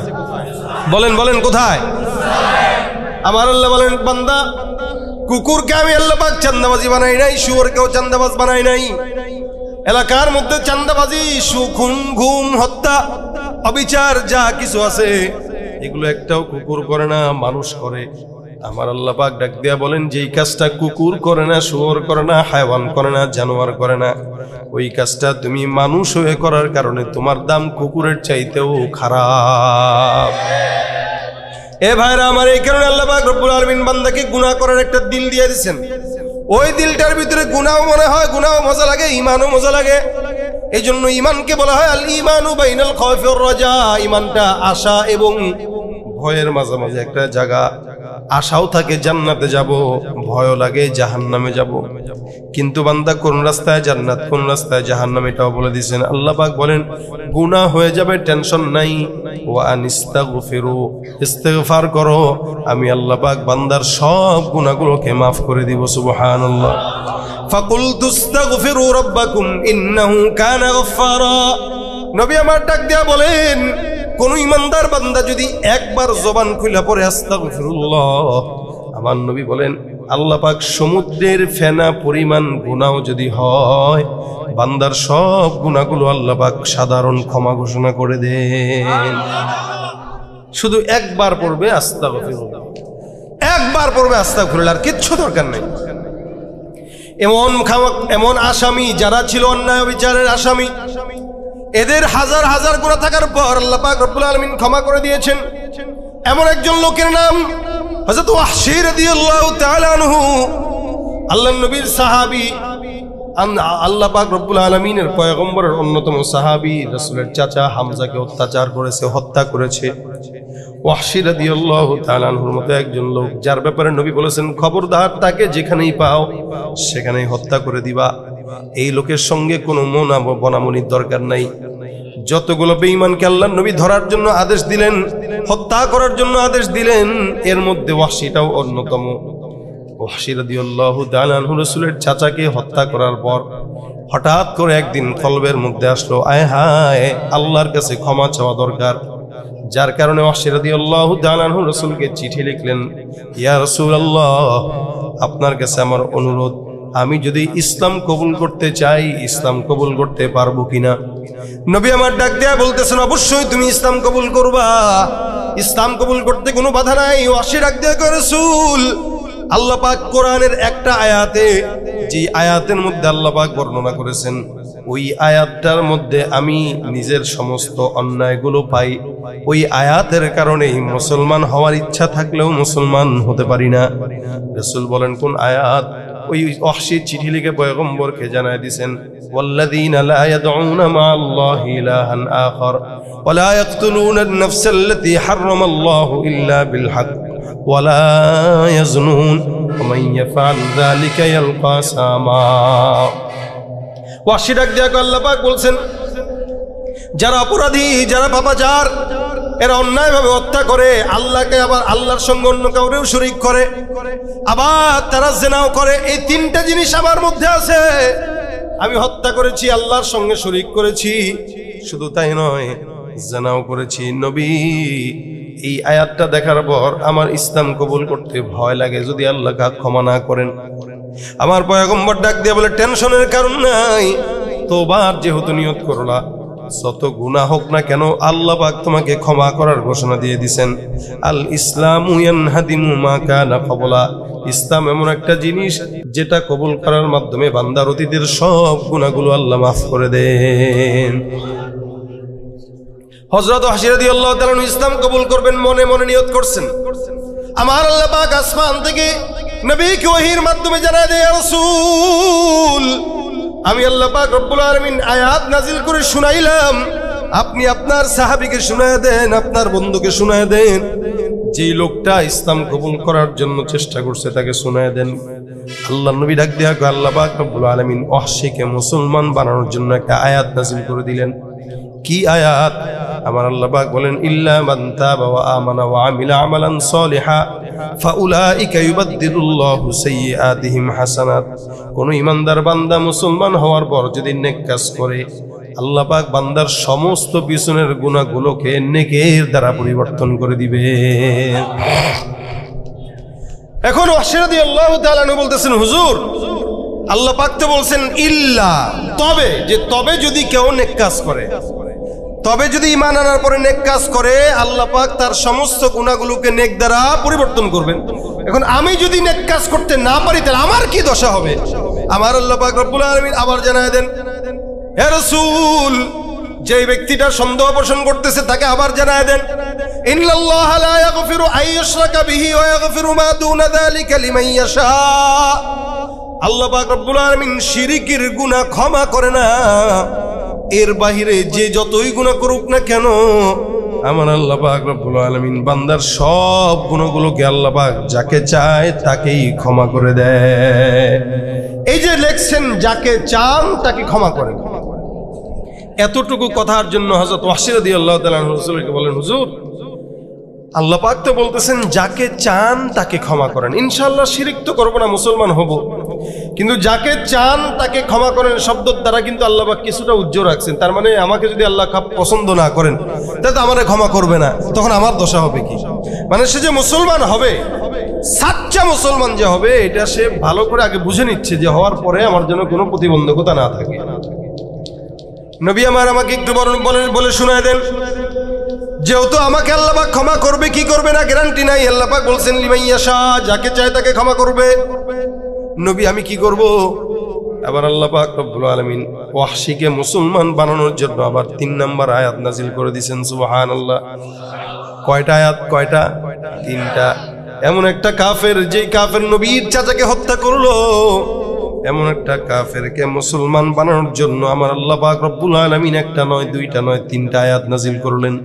বলেন বলেন, কোথায়? আমার আল্লাহ বলেন, বান্দা, কুকুরকে আমি আল্লাহ পাক চান্দাবাজি বানাই নাই, শুয়োরকেও চান্দাবাজ বানাই নাই। এলাকার মধ্যে চান্দাবাজি, খুন, গুম, হত্যা, অবিচার যা কিছু আছে, এগুলো একটাও কুকুর করে না, মানুষ করে। আমার আল্লাহ পাক ডাক দিয়া বলেন, যেই কাজটা কুকুর করে না, শুয়োর করে না, হায়ওয়ান করে না, জানোয়ার করে না, ওই কাজটা তুমি মানুষ হয়ে করার কারণে তোমার দাম কুকুরের চাইতেও খারাপ। এ ভাইরা আমার, এই কারণে আল্লাহ পাক রব্বুল আলামিন বান্দাকে গুনাহ করার একটা দিল দিয়ে দিয়েছেন। ওই দিলটার ভিতরে গুনাহ মনে হয়, গুনাহ মজা লাগে, ইমানও মজা লাগে। এই জন্য ইমানকে বলা হয় আল ঈমানু বাইনাল খাউফি ওয়ার রাজা। ইমানটা আশা এবং ভয়ের মাঝামাঝি একটা জায়গা। আশাও থাকে জান্নাতে যাব, ভয়ও লাগে জাহান্নামে যাব। কিন্তু বান্দা কোন রাস্তায় জান্নাত, কোন রাস্তায় জাহান্নাম, এটাও বলে দিয়েছেন। আল্লাহ পাক বলেন, গুনাহ হয়ে যাবে, টেনশন নাই, ওয়া আনিস্তাগফিরু, ইস্তিগফার করো, আমি আল্লাহ পাক বান্দার সব গুনাহগুলোকে মাফ করে দিব। সুবহানাল্লাহ। ফাকুলতু ইস্তাগফিরু রাব্বাকুম ইন্নাহু কানা গফফারা। নবী আমার ডাক দিয়া বলেন, কোন ইমানদার বান্দা যদি একবার জবান খুলে পড়ে আস্তাগফিরুল্লাহ, আমার নবী বলেন, আল্লাহ পাক সমুদ্রের ফেনা পরিমাণ গুনাহ যদি হয়, বান্দার সব গুনাহগুলো আল্লাহ পাক সাধারণ ক্ষমা ঘোষণা করে দেন। শুধু একবার পড়বে আস্তাগফিরুল্লাহ, একবার পড়বে আস্তাগফিরুল্লাহ, আর কিচ্ছু দরকার নেই। এমন আসামি যারা ছিল অন্যায় বিচারের আসামি, এদের হাজার হাজার গুনাহ থাকার পর আল্লাহ পাক রব্বুল আলামিন ক্ষমা করে দিয়েছেন। এমন একজন লোকের নাম হযরত ওয়াহশী রাদিয়াল্লাহু তাআলা আনহু, আল্লাহর নবীর সাহাবী, আল্লাহ পাক রব্বুল আলামিনের পয়গম্বরের অন্যতম সাহাবী, রাসূলের চাচা হামজাকে অত্যাচার করেছে, হত্যা করেছে। ওয়াহশী রাদিয়াল্লাহু তাআলা আনহুর মতো একজন লোক, যার ব্যাপারে নবী বলেছেন, খবরদার তাকে যেখানেই পাও সেখানেই হত্যা করে দিবা। এই লোকের সঙ্গে কোনো বনামনির দরকার নাই। যতগুলো বেঈমানকে আল্লাহর নবী ধরার জন্য আদেশ দিলেন, হত্যা করার জন্য আদেশ দিলেন, এর মধ্যে ওয়াহশীটাও অন্যতম। ওয়াহশী রাদিয়াল্লাহু তাআলা আনহু রাসূলের চাচাকে হত্যা করার পর হঠাৎ করে একদিন কলবের মধ্যে আসলো, আয় হায়, আল্লাহর কাছে ক্ষমা চাওয়া দরকার। যার কারণে ওয়াহশী রাদিয়াল্লাহু তাআলা আনহু রাসূলকে চিঠি লিখলেন, ইয়া রাসূলুল্লাহ, আপনার কাছে আমার অনুরোধ, আমি যদি ইসলাম কবুল করতে চাই ইসলাম কবুল করতে পারবো কিনা। নবী আমার ডাক দেয়া বলতেছেন, অবশ্যই তুমি ইসলাম কবুল করবা, ইসলাম কবুল করতে কোনো বাধা নাই। ওয়াসি ডাক দেয়া কয়, রাসূল আল্লাহ পাক কোরআনের একটা আয়াতে, যে আয়াতের মধ্যে আল্লাহ পাক বর্ণনা করেছেন, ওই আয়াতটার মধ্যে আমি নিজের সমস্ত অন্যায়গুলো পাই। ওই আয়াতের কারণেই মুসলমান হওয়ার ইচ্ছা থাকলেও মুসলমান হতে পারি না। রাসূল বলেন, কোন আয়াত? ওই ওয়াহশী চিঠি লিখে পয়গম্বরকে জানায় দিয়েছেন, ওয়াল্লাযীনা লা ইয়াদউনা মা'আল্লাহি ইলাহান আখার ওয়া লা ইয়াকতুলুনা আন-নাফসা আল্লাতী হারামাল্লাহু ইল্লা বিল হক ওয়া লা ইয়াজনুন ওয়া মান ইয়াফআল যালিকা ইয়ালকা সামা। ওয়াহশী ডাক দিয়া আল্লাহ পাক বলছেন, যারা অপরাধী, যারা পাপাচার, এরা অন্যায়ভাবে হত্যা করে, আল্লাহকে আবার আল্লাহর সঙ্গে অন্য কাউরেও শরীক করে, আবার তারা জিনাও করে। এই তিনটা জিনিস আমার মধ্যে আছে। আমি হত্যা করেছি, আল্লাহর সঙ্গে শরীক করেছি, শুধু তাই নয়, জিনাও করেছি। নবী, এই আয়াতটা দেখার পর আমার ইসলাম কবুল করতে ভয় লাগে যদি আল্লাহ ক্ষমা না করেন। আমার পয়গম্বর ডাক দিয়ে বলে, টেনশনের কারণ নাই, তোবার যেহেতু নিয়ত করলা, যত গুনাহ হোক না কেন আল্লাহ পাক তোমাকে ক্ষমা করার ঘোষণা দিয়ে দিবেন। আল ইসলামু ইয়ানহাদিমু মা কানা ক্বাবলা। ইসলাম এমন একটা জিনিস যেটা কবুল করার মাধ্যমে বান্দার অতীতের সব গুনাহগুলো আল্লাহ মাফ করে দেন। হযরত ওয়াহশী রাদিয়াল্লাহু তাআলা ইসলাম কবুল করবেন, মনে মনে নিয়ত করছেন। আমার আল্লাহ পাক আসমান থেকে নবীকে ওহীর মাধ্যমে জানায় দেয়, ইয়া রাসূল, আমি আল্লাহ পাক রব্বুল আলামিন আয়াত নাজিল করে শুনাইলাম, আপনি আপনার সাহাবীকে শুনায় দেন, আপনার বন্ধুকে শুনায় দেন, যেই লোকটা ইসলাম কবুল করার জন্য চেষ্টা করছে তাকে শুনায় দেন। আল্লাহ নবী ডাক দিয়া আল্লাহ পাক রব্বুল আলামিন ওয়াহশীকে মুসলমান বানানোর জন্য একটা আয়াত নাজিল করে দিলেন। কি আয়াত? আমার আল্লাহ পাক বলেন, ইল্লা মান তাবা ওয়া আমানা ওয়া আমিলা আমালান সলিহা ফাউলাইকা ইউবাদদিলুল্লাহু সাইয়্যাতিহিম হাসানাত। কোন ইমানদার বান্দা মুসলমান হওয়ার পর যদি নেক কাজ করে, আল্লাহ পাক বান্দার সমস্ত পিছনের গুনাহগুলোকে নেকের দ্বারা পরিবর্তন করে দিবে। এখন ওয়াহশী রাদিয়াল্লাহু তাআলা বলতেছেন, হুজুর আল্লাহ পাক তো বলছেন ইল্লা, তবে, যে তবে যদি কেউ নেক কাজ করে, তবে যদি ঈমান আনার পরে নেক কাজ করে, আল্লাহ পাক তার সমস্ত গুনাহগুলোকে নেক দ্বারা পরিবর্তন করবেন। এখন আমি যদি নেক কাজ করতে না পারি তাহলে আমার কি দশা হবে? আমার আল্লাহ পাক রব্বুল আলামিন আবার জানায় দেন, হে রাসূল, যে ব্যক্তিটা সন্দেহ পোষণ করতেছে তাকে আবার জানায় দেন, ইন্নাল্লাহা লা ইয়াগফিরু আইয়ুশরাকা বিহি ওয়া ইয়াগফিরু মা দুনা যালিকা লিমান ইয়াশা। আল্লাহ পাক রব্বুল আলামিন শিরকের গুনাহ ক্ষমা করে না, এর বাহিরে যে যতই গুনাহ করুক না কেন আমার আল্লাহ পাক রব্বুল আলামিন বান্দার সব গুনাহগুলোকে আল্লাহ পাক যাকে চায় তাকেই ক্ষমা করে দেয়। এই যে লেখছেন, যাকে চান তাকে ক্ষমা করেন, এতটুকু কথার জন্য হযরত ওয়াহশী রাদিয়াল্লাহু তাআলা রাসূলকে বলেন, হুজুর আল্লাহ পাক তো বলতেছেন যাকে চান তাকে ক্ষমা করেন, ইনশাআল্লাহ শিরক তো করব না, মুসলমান হব, কিন্তু যাকে চান তাকে ক্ষমা করেন শব্দের দ্বারা কিন্তু আল্লাহ পাক কিছুটা উজ্জ্বল রাখছেন। তার মানে আমাকে যদি আল্লাহ পছন্দ না করেন তাহলে তো আমারে ক্ষমা করবে না, তখন আমার দশা হবে কি? মানে সে যে মুসলমান হবে, সাচ্চা মুসলমান যে হবে, এটা সে ভালো করে আগে বুঝে নিচ্ছে যে হওয়ার পরে আমার জন্য কোনো প্রতিবন্ধকতা না থাকে। নবী আমার আমাকে একটু বলে শোনায় দেন, যেহেতু আমাকে আল্লাহ পাক ক্ষমা করবে কি করবে না গ্যারান্টি নাই। আল্লাহ পাক বলছেন লিমান ইয়াশা, যাকে চায় তাকে ক্ষমা করবে। নবী আমি কি করব? আবার আল্লাহ পাক রব্বুল আলামিন ওয়াহশীকে মুসলমান বানানোর জন্য আবার 3 নম্বর আয়াত নাজিল করে দিয়েছেন। সুবহানাল্লাহ। কয়টা আয়াত? কয়টা? 3টা। এমন একটা কাফের, যেই কাফের নবীর চাচাকে হত্যা করলো, এমন একটা কাফেরকে মুসলমান বানানোর জন্য আমার আল্লাহ পাক রব্বুল আলামিন একটা নয়, 2টা নয়, 3টা আয়াত নাজিল করলেন।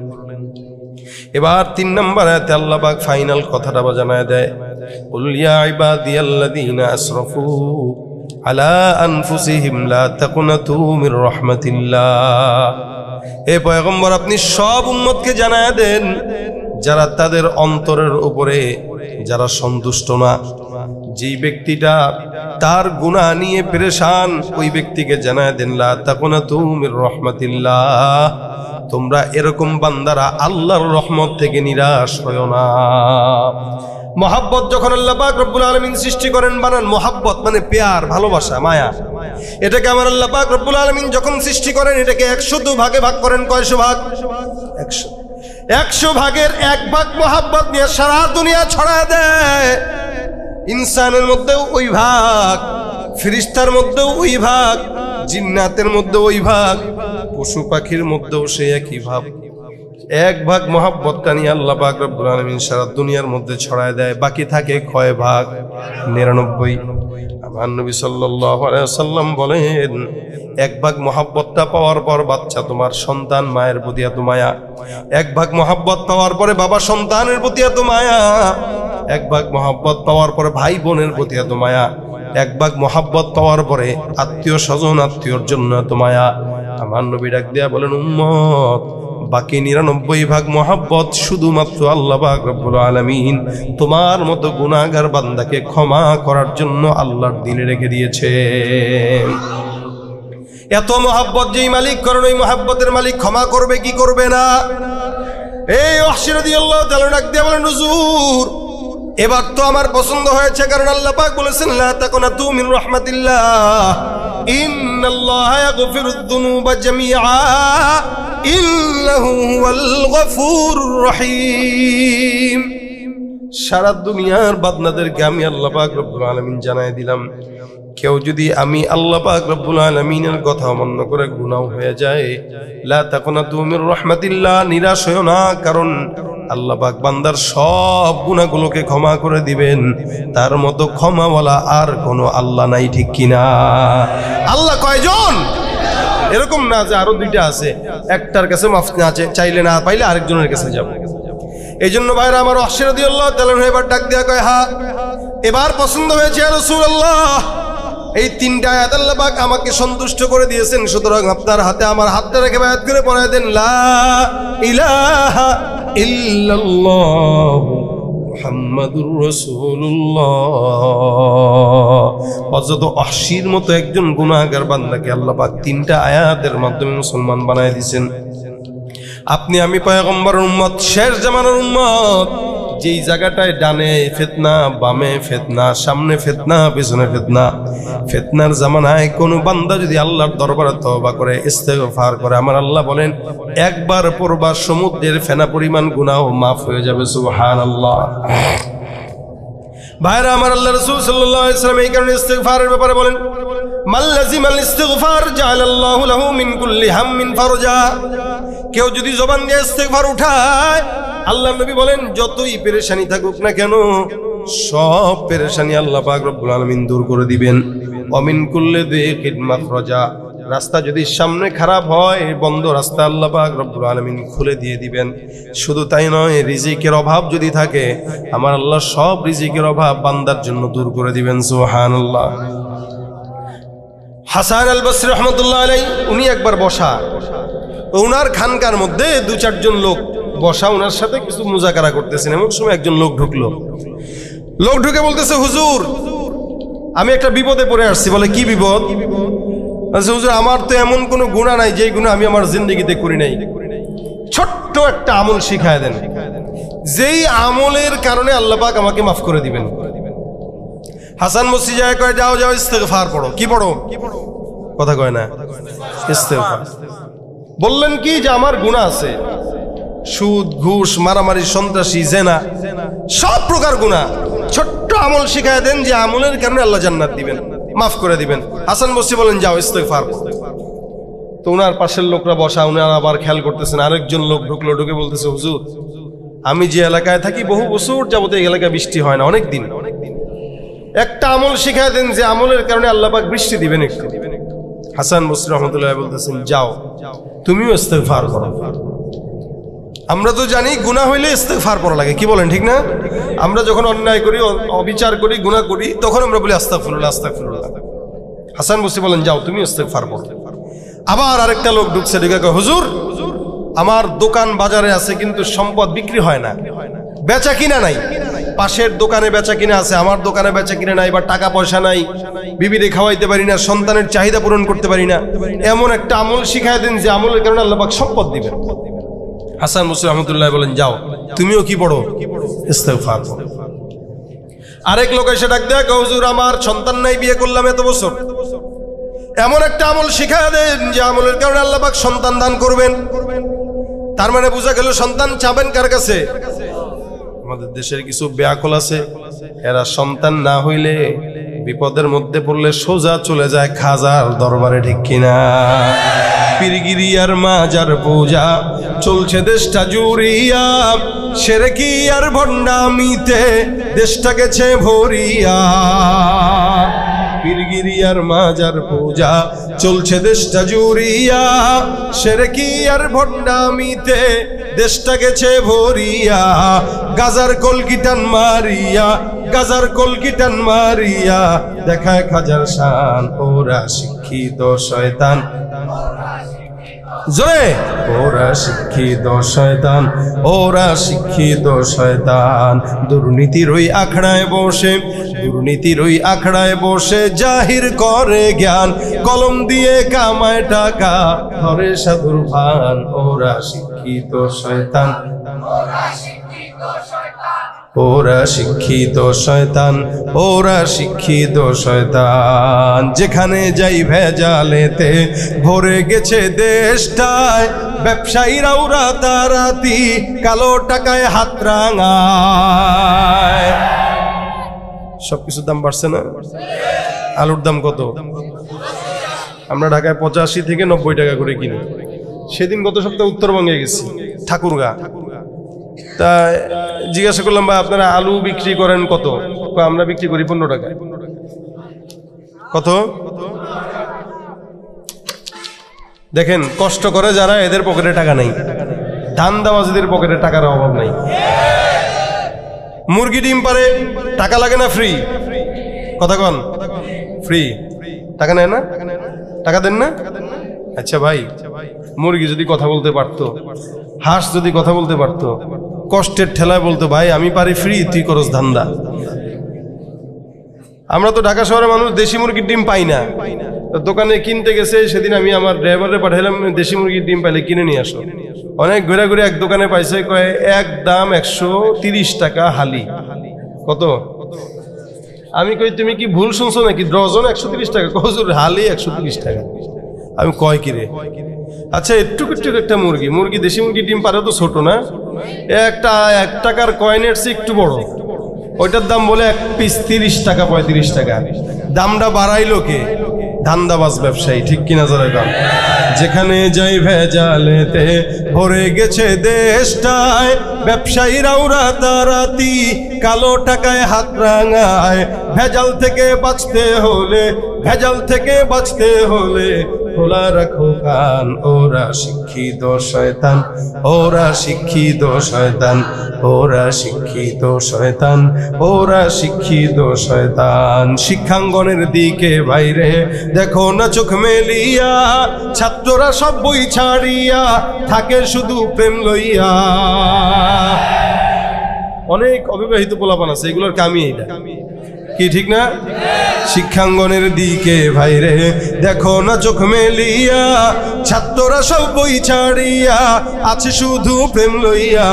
এবার 3 নম্বর আয়াতে আল্লাহ পাক ফাইনাল কথাটা জানায় দেয়, কুল ইয়া ইবাদিয়াল্লাযীনা আসরাফু আলা আনফুসিহিম লা তাকুনাতু মির রাহমাতিল্লাহ। হে পয়গম্বর, আপনি সব উম্মতকে জানায় দেন যারা তাদের অন্তরের উপরে যারা সন্তুষ্ট না, যেই ব্যক্তিটা তার গুনাহ নিয়ে পেরেশান, ওই ব্যক্তিকে জানায় দেন লা তাকুনাতু মির রাহমাতিল্লাহ, তোমরা এরকম বান্দারা আল্লাহর রহমত থেকে নিরাশ হয়ো না। মোহাব্বত যখন আল্লাহ পাক রব্বুল আলামিন সৃষ্টি করেন বানান, মোহাব্বত মানে প্যার, ভালোবাসা, মায়া। এটাকে আমার আল্লাহ পাক রব্বুল আলামিন যখন সৃষ্টি করেন এটাকে 100 ভাগে ভাগ করেন। কয়শো ভাগ? 100 ভাগের 1 ভাগ মোহাব্বত নিয়ে সারা দুনিয়া ছড়ায় দেয়। ইনসানের মধ্যেও ওই ভাগ, ফেরেশতার মধ্যেও ওই ভাগ, জিন্নাতের মধ্যেও ওই ভাগ, পশু পাখির মধ্যেও সেই একই ভাব। 1 ভাগ মোহাব্বতটা নিয়ে আল্লাহ পাক রব্বুল আলামিন সারা দুনিয়ার মধ্যে ছড়ায় দেয়। বাকি থাকে কয় ভাগ? 99। আমার নবী সাল্লাল্লাহু আলাইহি ওয়াসাল্লাম বলেন 1 ভাগ মোহাব্বতটা পাওয়ার পর বাচ্চা তোমার সন্তান মায়ের প্রতি এত মায়া, 1 ভাগ মোহাব্বত পাওয়ার পরে বাবা সন্তানের প্রতি এত মায়া, 1 ভাগ মোহাব্বত পাওয়ার পরে ভাই বোনের প্রতি এত মায়া, 1 ভাগ মোহাব্বত পাওয়ার পরে আত্মীয় স্বজন আত্মীয়র জন্য এত মায়া। আমার নবী ডাক দিয়া বলেন, উম্মত বাকি 99 ভাগ মোহাব্বত শুধুমাত্র আল্লাহ পাক রব্বুল আলামিন তোমার মতো গুনাহগার বান্দাকে ক্ষমা করার জন্য আল্লাহর দিলে রেখে দিয়েছে। এত মোহাব্বত যেই মালিক করেন ওই মোহাব্বতের মালিক ক্ষমা করবে কি করবে না? এই ওয়াহশী রাদিয়াল্লাহু তাআলা ডাক দিয়ে বলেন, হুজুর এবার তো আমার পছন্দ হয়েছে, কারণ আল্লাহ পাক বলেছেন লা তাকুনাতু মিন রাহমাতিল্লাহ ইন্নাল্লাহা ইয়াগফিরুদ যুনুবা জামিআ ইন্নাহু হুয়াল গফুরুর রহিম। সারা দুনিয়ার বান্দাদেরকে আমি আল্লাহ পাক রব্বুল আলামিন জানাই দিলাম, কেউ যদি আমি আল্লাহ পাক রব্বুল আলামিনের কথা অমান্য করে গুনাহ হয়ে যায়, লা তাকুনাতু মির রাহমাতিল্লাহ, নিরাশ হয়ো না, কারণ আল্লাহ পাক বান্দার সব গুনাহগুলোকে ক্ষমা করে দিবেন। তার মতো ক্ষমাওয়ালা আর কোনো আল্লাহ নাই, ঠিক কিনা? আল্লাহ কয়জন? এরকম না যে আরো 2টা আছে, একটার কাছে মাফ না চাইলে না পাইলে আরেকজনের কাছে যাব। এই জন্য ভাইরা আমার ওয়াহশী রাদিয়াল্লাহু তাআলা এবার ডাক দেয়া কয়, হ্যাঁ এবার পছন্দ হয়েছে ইয়া রাসূলুল্লাহ, এই 3টা আয়াত আল্লাহ পাক আমাকে সন্তুষ্ট করে দিয়েছেন, সুতরাং আপনার হাতে আমার হাতটা রেখে বায়াত করে পড়ায় দেন, লা ইলাহা ইল্লাল্লাহ মুহাম্মাদুর রাসূলুল্লাহ। হযরত ওয়াহশীর মতো একজন গুনাহগার বান্দাকে আল্লাহ পাক 3টা আয়াতের মাধ্যমে মুসলমান বানায় দিয়েছেন। আপনি আমি পয়গম্বরের উম্মত, শেষ জামানার উম্মত, যেই জায়গাটায় ডানে ফিতনা, বামে ফিতনা, সামনে ফিতনা, পিছনে ফিতনা, ফিতনার জামানায় কোন বান্দা যদি আল্লাহর দরবারে তওবা করে ইস্তেগফার করে, আমার আল্লাহ বলেন একবার পড়বা সমুদ্রের ফেনা পরিমাণ গুনাহ মাফ হয়ে যাবে। সুবহানাল্লাহ। ভাইরা আমার, আল্লাহ রাসূল সাল্লাল্লাহু আলাইহি ওয়াসাল্লাম এই কারণে ইস্তেগফারের ব্যাপারে বলেন, মান লাযিমাল ইস্তিগফার জাআলাল্লাহু লাহু মিন কুল্লি হাম্মিন ফারজা। কেউ যদি জবান দিয়ে ইস্তেগফার উঠায়, আল্লাহ নবী বলেন যতই পেরেশানি থাকুক না কেন সব পেরেশানি আল্লাহ পাক রব্বুল আলামিন দূর করে দিবেন। ওয়া মিন কুল্লি যিকিন মাখরাজা, রাস্তা যদি সামনে খারাপ হয় বন্ধ রাস্তা আল্লাহ পাক রব্বুল আলামিন খুলে দিয়ে দিবেন। শুধু তাই নয়, রিজিকের অভাব যদি থাকে আমার আল্লাহ সব রিজিকের অভাব বান্দার জন্য দূর করে দিবেন। সুবহানাল্লাহ। হাসান আল বসরি রহমতুল্লাহ আলাইহি, উনি একবার বসা, ওনার খানকার মধ্যে 2-4 জন লোক বসা, ওনার সাথে কিছু মুজাকারা করতেছেন। এমন সময় একজন লোক ঢুকলো। লোক ঢুকে বলতেছে, হুজুর আমি একটা বিপদে পড়ে আসছি। বলে কি বিপদ? হুজুর আমার তো এমন কোনো গুনাহ নাই যেই গুনাহ আমি আমার জিন্দেগিতে করি নাই। ছোট্ট একটা আমল শিখায় দেন, যেই আমলের কারণে আল্লাহ পাক আমাকে মাফ করে দিবেন। হাসান বসরি যায় কয়, যাও যাও ইস্তেগফার পড়ো। কি পড়ো? কথা কয় না, ইস্তেগফার। বললেন কি যে আমার গুনাহ আছে, সুদ, ঘুষ, মারামারি, সন্ত্রাসী, জেনা, সব প্রকার গুনাহ। ছোট্ট আমল শিখায় দেন যে আমলের কারণে আল্লাহ জান্নাত দিবেন, মাফ করে দিবেন। হাসান বসরি বলেন যাও ইস্তেগফার পড়ো। তো ওনার পাশের লোকরা বসা, উনারা আবার খেয়াল করতেছেন। আরেকজন লোক ঢুকলো, ঢুকে বলতেছে, হুজুর আমি যে এলাকায় থাকি বহু বছর যাবত এই এলাকায় বৃষ্টি হয় না, অনেক দিন। একটা আমল শিখায় দেন যে আমলের কারণে আল্লাহ পাক বৃষ্টি দিবেন একটু। হাসান বসরি রহমতুল্লাহ বলতেছেন, যাও তুমিও ইস্তেগফার করো। আমরা তো জানি গুনাহ হইলে ইস্তেগফার করা লাগে, কি বলেন ঠিক না? আমরা যখন অন্যায় করি, অবিচার করি, গুনাহ করি, তখন আমরা বলি আস্তাগফিরুল্লাহ আস্তাগফিরুল্লাহ। হাসান বসরি বলেন যাও তুমি ইস্তেগফার করো। আবার আরেকটা লোক ঢুকছে, ঢুকে কয়, হুজুর আমার দোকান বাজারে আছে কিন্তু সম্পদ বিক্রি হয় না, বেচা কিনা নাই। পাশের দোকানে বেচা কিনা আছে, আমার দোকানে বেচা কিনা নাই, বা টাকা পয়সা নাই, বিবিরে খাওয়াইতে পারি না, সন্তানের চাহিদা পূরণ করতে পারি না। এমন একটা আমল শিখায় দেন যে আমলের কারণে আল্লাহ পাক সম্পদ দিবেন। হাসান বসরি রহমতুল্লাহ বলেন যাও তুমিও কি পড়ো? ইস্তেগফার পড়ো। আরেক লোক এসে ডাক দেয়, হুজুর আমার সন্তান নাই, বিয়ে করলাম এত বছর, এমন একটা আমল শিখায় দেন যে আমলের কারণে আল্লাহ পাক সন্তান দান করবেন। তার মানে বোঝা গেল সন্তান চাবেন কার কাছে? আমাদের দেশের কিছু ব্যাকল আছে, এরা সন্তান না হইলে বিপদের মধ্যে পড়লে সোজা চলে যায় খাজার দরবারে, ঠিক কিনা? পীরগিরি আর মাজার পূজা চলছে দেশটা জুড়িয়া, শিরকি আর ভণ্ডামিতে দেশটা গেছে ভরিয়া। পীরগিরি আর মাজার পূজা চলছে দেশটা জুড়িয়া, শিরকি আর ভণ্ডামিতে দেশটা গেছে ভরিয়া। গাজার কলকিটান মারিয়া, গাজার কলকিটান মারিয়া দেখায় খাজার শান, ওরা শিক্ষিত শয়তান, জোরে ওরা শিক্ষিত শয়তান, ওরা শিক্ষিত শয়তান। দুর্নীতির ওই আখড়ায় বসে, দুর্নীতির ওই আখড়ায় বসে জাহির করে জ্ঞান, কলম দিয়ে কামায় টাকা ধরে সাধুর ভান। ওরা শিক্ষিত শয়তান, ওরা শিক্ষিত শয়তান, ওরা শিক্ষিত শয়তান। যেখানে যাই ভেজালেতে ভরে গেছে দেশটায়, ব্যবসায়ীরাও রাতারাতি কালো টাকায় হাত রাঙায়। সবকিছুর দাম বাড়ছে না? আলুর দাম কত? আমরা ঢাকায় 85 থেকে 90 টাকা করে কিনি। সেদিন গত সপ্তাহে উত্তরবঙ্গে গেছি, ঠাকুরগা। তা জিজ্ঞাসা করলাম, ভাই আপনারা আলু বিক্রি করেন কত? আমরা বিক্রি করি 15 টাকা। কত? দেখেন, কষ্ট করে যারা, এদের পকেটে টাকা নেই। ধান্দাবাজদের পকেটে টাকার অভাব নাই। মুরগি ডিম পারে, টাকা লাগে না? ফ্রি। কথা কন, ফ্রি। টাকা নেয় না? টাকা দেন না? আচ্ছা ভাই, মুরগি যদি কথা বলতে পারতো, হাঁস যদি কথা বলতে পারতো, কষ্টের ঠেলায় বলতো, ভাই আমি পারি ফ্রি, তুই করস ধান্দা। আমরা তো ঢাকা শহরের মানুষ দেশি মুরগির ডিম পাই না। দোকানে কিনতে গেছে, সেদিন আমি আমার ড্রাইভারে পাঠাইলাম, দেশি মুরগির ডিম পাইলে কিনে নিয়ে আসো। অনেক ঘুরে ঘুরে এক দোকানে পাইছে, কয় এক দাম 130 টাকা হালি। কত? আমি কই তুমি কি ভুল শুনছো নাকি? ডজন 130 টাকা? হুজুর হালি 130 টাকা। আমি কয় কিরে? আচ্ছা একটু একটা মুরগি, মুরগি দেশি মুরগি ডিম পারে তো ছোট না, একটা 1 টাকার কয়েনের চেয়ে একটু বড়, ওইটার দাম বলে এক পিস 30 টাকা 35 টাকা। দামটা বাড়াইলো কে? ধান্দাবাজ ব্যবসায়ী, ঠিক কিনা জোরে বলেন? যেখানে যাই ভেজালেতে ভরে গেছে দেশটায়, ব্যবসায়ীরাও রাতারাতি কালো টাকায় হাত রাঙায়। ভেজাল থেকে বাঁচতে হলে, ভেজাল থেকে বাঁচতে হলে খোলা রাখো কান। ওরা শিক্ষিত শয়তান, ওরা শিক্ষিত শয়তান, ওরা শিক্ষিত শয়তান, ওরা শিক্ষিত শয়তান। শিক্ষাঙ্গনের দিকে বাইরে দেখো না চোখ মেলিয়া, ছাত্ররা সব বই ছাড়িয়া থাকে শুধু প্রেম লইয়া। অনেক অবিবাহিত পোলাপান আছে, এগুলোর কামি এইটা, কি ঠিক না? শিক্ষাঙ্গনের দিকে ভাইরে দেখো না চোখ মেলিয়া, ছাত্ররা সব বই ছাড়িয়া আছে শুধু প্রেম লইয়া।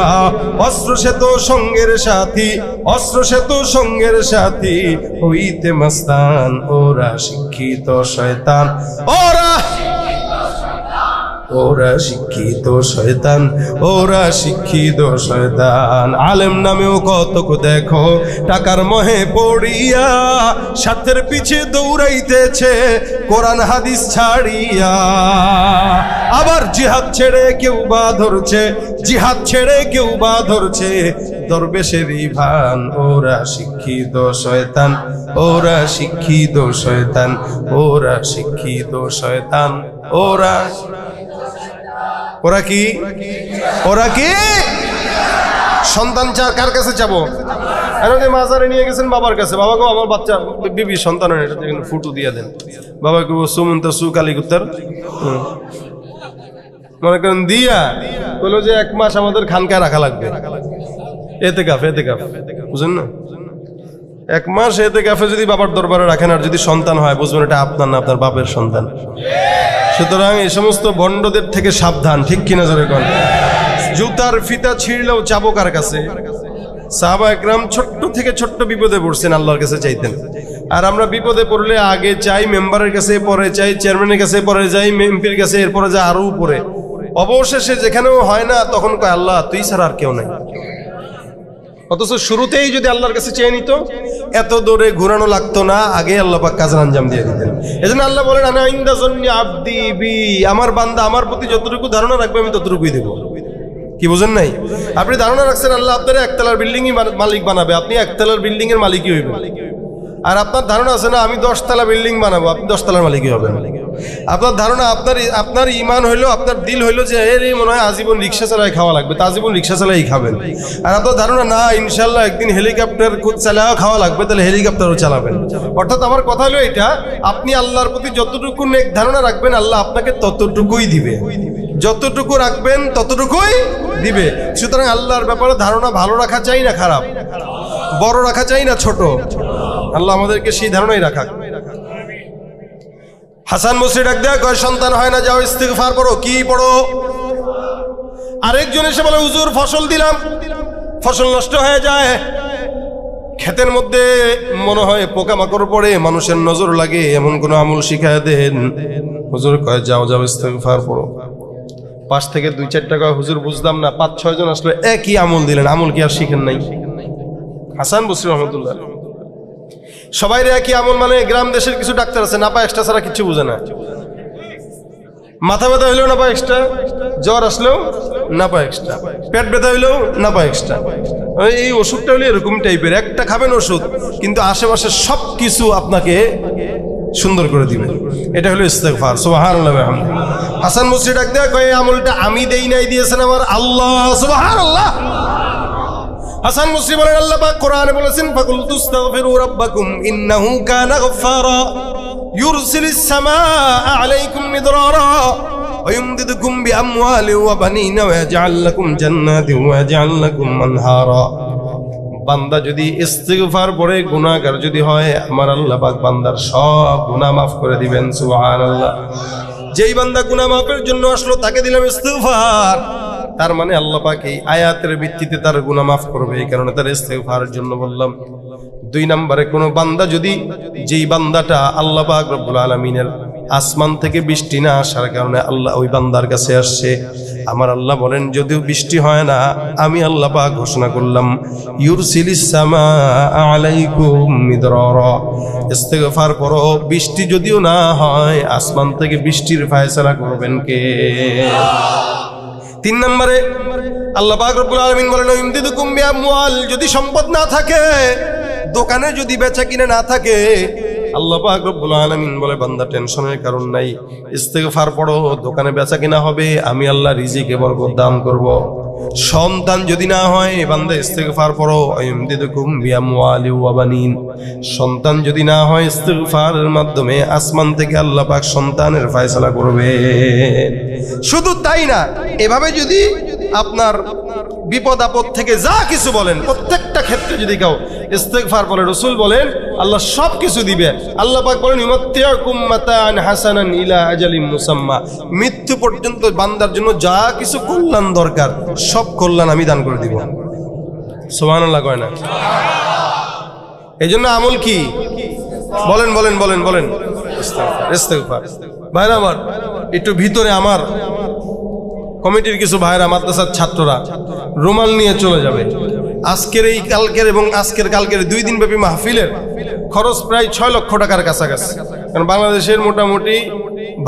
অস্ত্র সে তো সঙ্গের সাথী, অস্ত্র সে তো সঙ্গের সাথী হইতে মস্তান। ওরা শিক্ষিত শয়তান, ওরা ওরা শিক্ষিত শয়তান, ওরা শিক্ষিত শয়তান। আলেম নামেও কতক দেখো টাকার মোহে পড়িয়া, স্বার্থের পিছে দৌড়াইতেছে কোরআন হাদিস ছাড়িয়া। আবার জিহাদ ছেড়ে কেউ বা ধরছে, জিহাদ ছেড়ে কেউ বা ধরছে দরবেশেরই ভান। ওরা শিক্ষিত শয়তান, ওরা শিক্ষিত শয়তান, ওরা শিক্ষিত শয়তান। ওরা ওরা কি? ওরা কি? সন্তান কার কাছে যাবো? মাজারে নিয়ে গেছেন বাবার কাছে, বাবাকে আমার বাচ্চা বিবি সন্তান ফুটু দিয়ে দেন। বাবাকে সুমন্ত সুকালী উত্তর মনে করেন দিয়া বললো যে 1 মাস আমাদের খানকায় রাখা লাগবে, এতেকাফ, এতেকাফ বুঝেন না? 1 মাস এতেকাফে যদি বাবার দরবারে রাখেন, আর যদি সন্তান হয় বুঝবেন এটা আপনার না, আপনার বাপের সন্তান। সুতরাং এই সমস্ত ভণ্ডদের থেকে সাবধান, ঠিক কিনা জোরে কোন? জুতার ফিতা ছিঁড়লেও যাবো কার কাছে? সাহাবা একরাম ছোট্ট থেকে ছোট্ট বিপদে পড়ছেন, আল্লাহর কাছে চাইতেন। আর আমরা বিপদে পড়লে আগে চাই মেম্বারের কাছে, পরে চাই চেয়ারম্যানের কাছে, পরে যাই এমপির কাছে, এরপরে যা আরো উপরে। অবশেষে যেখানেও হয় না তখন কয় আল্লাহ তুই ছাড়া আর কেউ নাই। অথচ শুরুতেই যদি আল্লাহর কাছে চেয়ে নিত এত দূরে ঘুরানো লাগতো না, আগে আল্লাহ পাক কাজের আঞ্জাম দিয়ে দিতেন। এজন্য আল্লাহ বলেন আনা ইনদা যন্নি আবদি বি, আমার বান্দা আমার প্রতি যতটুকু ধারণা রাখবে আমি ততটুকুই দেব। কি বুঝেন নাই? আপনি ধারণা রাখছেন আল্লাহ আপনার একতলার বিল্ডিং মালিক বানাবে, আপনি একতলার বিল্ডিং এর মালিকই হইবেন। আর আপনার ধারণা আছে না আমি 10 তলা বিল্ডিং বানাবো, আপনি 10 তলার মালিকই হবেন। আপনার ধারণা আপনার ইমান হইলো, আপনার দিল হইলো যে এর মনে হয় আজীবন রিক্সা চালাই খাওয়া লাগবে, তা আজীবন রিক্সা চালাই খাবেন। আর আপনার ধারণা না ইনশাল্লাহ একদিন হেলিকপ্টার চালাও খাওয়া লাগবে, তাহলে হেলিকপ্টারও চালাবেন। অর্থাৎ আমার কথা হলো এটা, আপনি আল্লাহর প্রতি যতটুকু নেক ধারণা রাখবেন আল্লাহ আপনাকে ততটুকুই দিবে, যতটুকু রাখবেন ততটুকুই দিবে। সুতরাং আল্লাহর ব্যাপারে ধারণা ভালো রাখা চাই না খারাপ, বড় রাখা চাই না ছোট, আল্লাহ আমাদেরকে সেই ধারণাই রাখা। হাসান বসরি ডাক দেয়া কয় সন্তান হয় না, যাও ইস্তিগফার পড়ো। কি পড়ো? আরেকজন এসে বলে হুজুর ফসল দিলাম, ফসল নষ্ট হয়ে যায়, ক্ষেতের মধ্যে মনে হয় পোকামাকড় পড়ে, মানুষের নজর লাগে, এমন কোন আমল শিখায় দেন। হুজুর কয় যাও যাও ইস্তিগফার পড়ো। পাশ থেকে 2-4 টাকা হুজুর বুঝলাম না, 5-6 জন আসলে একই আমল দিলেন, আমল কি আর শিখেন নাই? হাসান বসরি রহমতুল্লাহ সবাই একই আমল, মানে গ্রাম দেশের কিছু ডাক্তার আছে নাপা এক্সট্রা ছাড়া কিছু বুঝে না। মাথা ব্যথা হইলেও নাপা এক্সট্রা, জ্বর আসলেও নাপা এক্সট্রা, পেট ব্যথা হইলেও নাপা এক্সট্রা। এই ওষুধটা হলে এরকম টাইপের, একটা খাবেন ওষুধ কিন্তু আশেপাশে সব কিছু আপনাকে সুন্দর করে দিবে। এটা হলো ইস্তিগফার। সুবহানাল্লাহ ওয়া বিহামদিহি। হাসান বসরি ডাক দেয়া কয় আমলটা আমি দেই নাই, দিয়েছেন আমার আল্লাহ। সুবহানাল্লাহ। হাসান বসরি বলেন আল্লাহ পাক কোরআনে বলেছেন ফাকুল তুস্তাগফিরু রাব্বাকুম ইন্নাহু কানা গফফারা ইউরসিলিস সামাআ আলাইকুম মিদরারা ওয়া ইউমদিদুকুম বিআমওয়ালিন ওয়া বানিনা ওয়া ইয়াজআল লাকুম জান্নাতিন ওয়া ইয়াজআল লাকুম আনহারা। বান্দা যদি ইস্তিগফার পড়ে, গুনাহগার যদি হয়, আমার আল্লাহ পাক বান্দার সব গুনাহ মাফ করে দিবেন। সুবহানাল্লাহ। যেই বান্দা গুনাহ মাফের জন্য আসলো তাকে দিলাম ইস্তিগফার, তার মানে আল্লাহ পাক এই আয়াতের ভিত্তিতে তার গুনাহ মাফ করবে, এই কারণে তার ইস্তিগফারের জন্য বললাম। 2 নম্বরে কোন বান্দা যদি, যেই বান্দাটা আল্লাহ পাক রব্বুল আলামিনের আসমান থেকে বৃষ্টি না আসার কারণে আল্লাহ ওই বান্দার কাছে আসছে, আমার আল্লাহ বলেন যদিও বৃষ্টি হয় না, আমি আল্লাহ পাক ঘোষণা করলাম ইউরসিলিস সামাআ আলাইকুম মিদরারা। ইস্তিগফার করো, বৃষ্টি যদিও না হয় আসমান থেকে বৃষ্টির ফয়সালা করবেন কে? 3 নম্বরে আল্লাহ পাক রব্বুল আলামিন বলেন ইমদিদুকুম বিআমওয়াল, যদি সম্পদ না থাকে, দোকানে যদি বেচা কিনে না থাকে, আল্লাহ পাক রব্বুল আলামিন বলে বান্দা টেনশনের কারণ নাই, ইস্তিগফার পড়ো, দোকানে বেচা কিনা হবে, আমি আল্লাহ রিজিকে বরকত দান করব। সন্তান যদি না হয়, বান্দা ইস্তিগফার পড়ো ইমদিদুকুম বিআমওয়ালি ওয়া বানিন, সন্তান যদি না হয় ইস্তিগফারের মাধ্যমে আসমান থেকে আল্লাহ পাক সন্তানের ফয়সালা করবে। শুধু তাই না, এভাবে যদি আপনার বিপদ আপদ থেকে যা কিছু বলেন, প্রত্যেকটা ক্ষেত্রে যদি কেউ ইস্তিগফার বলে, রাসূল বলেন আল্লাহ সব কিছু দিবে। আল্লাহ পাক বলেন ইউমাত্তিউকুম মাতাআন হাসানান ইলা আজালিন মুসাম্মা, মৃত্যু পর্যন্ত বান্দার জন্য যা কিছু কল্যাণ দরকার সব কল্যাণ আমি দান করে দিব। সুবহানাল্লাহ কয় না? এইজন্য আমল কি? বলেন বলেন বলেন বলেন ইস্তিগফার। ভাইরা আমার, একটু ভিতরে আমার কমিটির কিছু ভাইরা, মাদ্রাসার ছাত্ররা রুমাল নিয়ে চলে যাবে। আজকের এই কালকের এবং আজকের কালকের 2 দিন ব্যাপী মাহফিলের খরচ প্রায় 6 লক্ষ টাকার কাছাকাছি। কারণ বাংলাদেশের মোটামুটি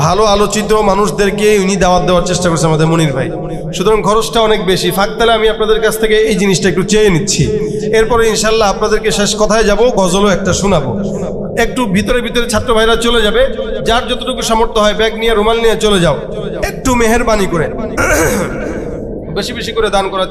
ভালো আলোচিত মানুষদেরকে উনি দাওয়াত দেওয়ার চেষ্টা করছে আমাদের মনির ভাই, সুতরাং খরচটা অনেক বেশি। ফাঁকতালে আমি আপনাদের কাছ থেকে এই জিনিসটা একটু চেয়ে নিচ্ছি, এরপরে ইনশাল্লাহ আপনাদেরকে শেষ কথায় যাব, গজলও একটা শোনাবো। একটু ভিতরে ভিতরে ছাত্র ভাইরা চলে যাবে, যার যতটুকু সামর্থ্য হয় ব্যাগ নিয়ে রুমাল নিয়ে চলে যাও, একটু মেহেরবানি করে বেশি বেশি করে দান করার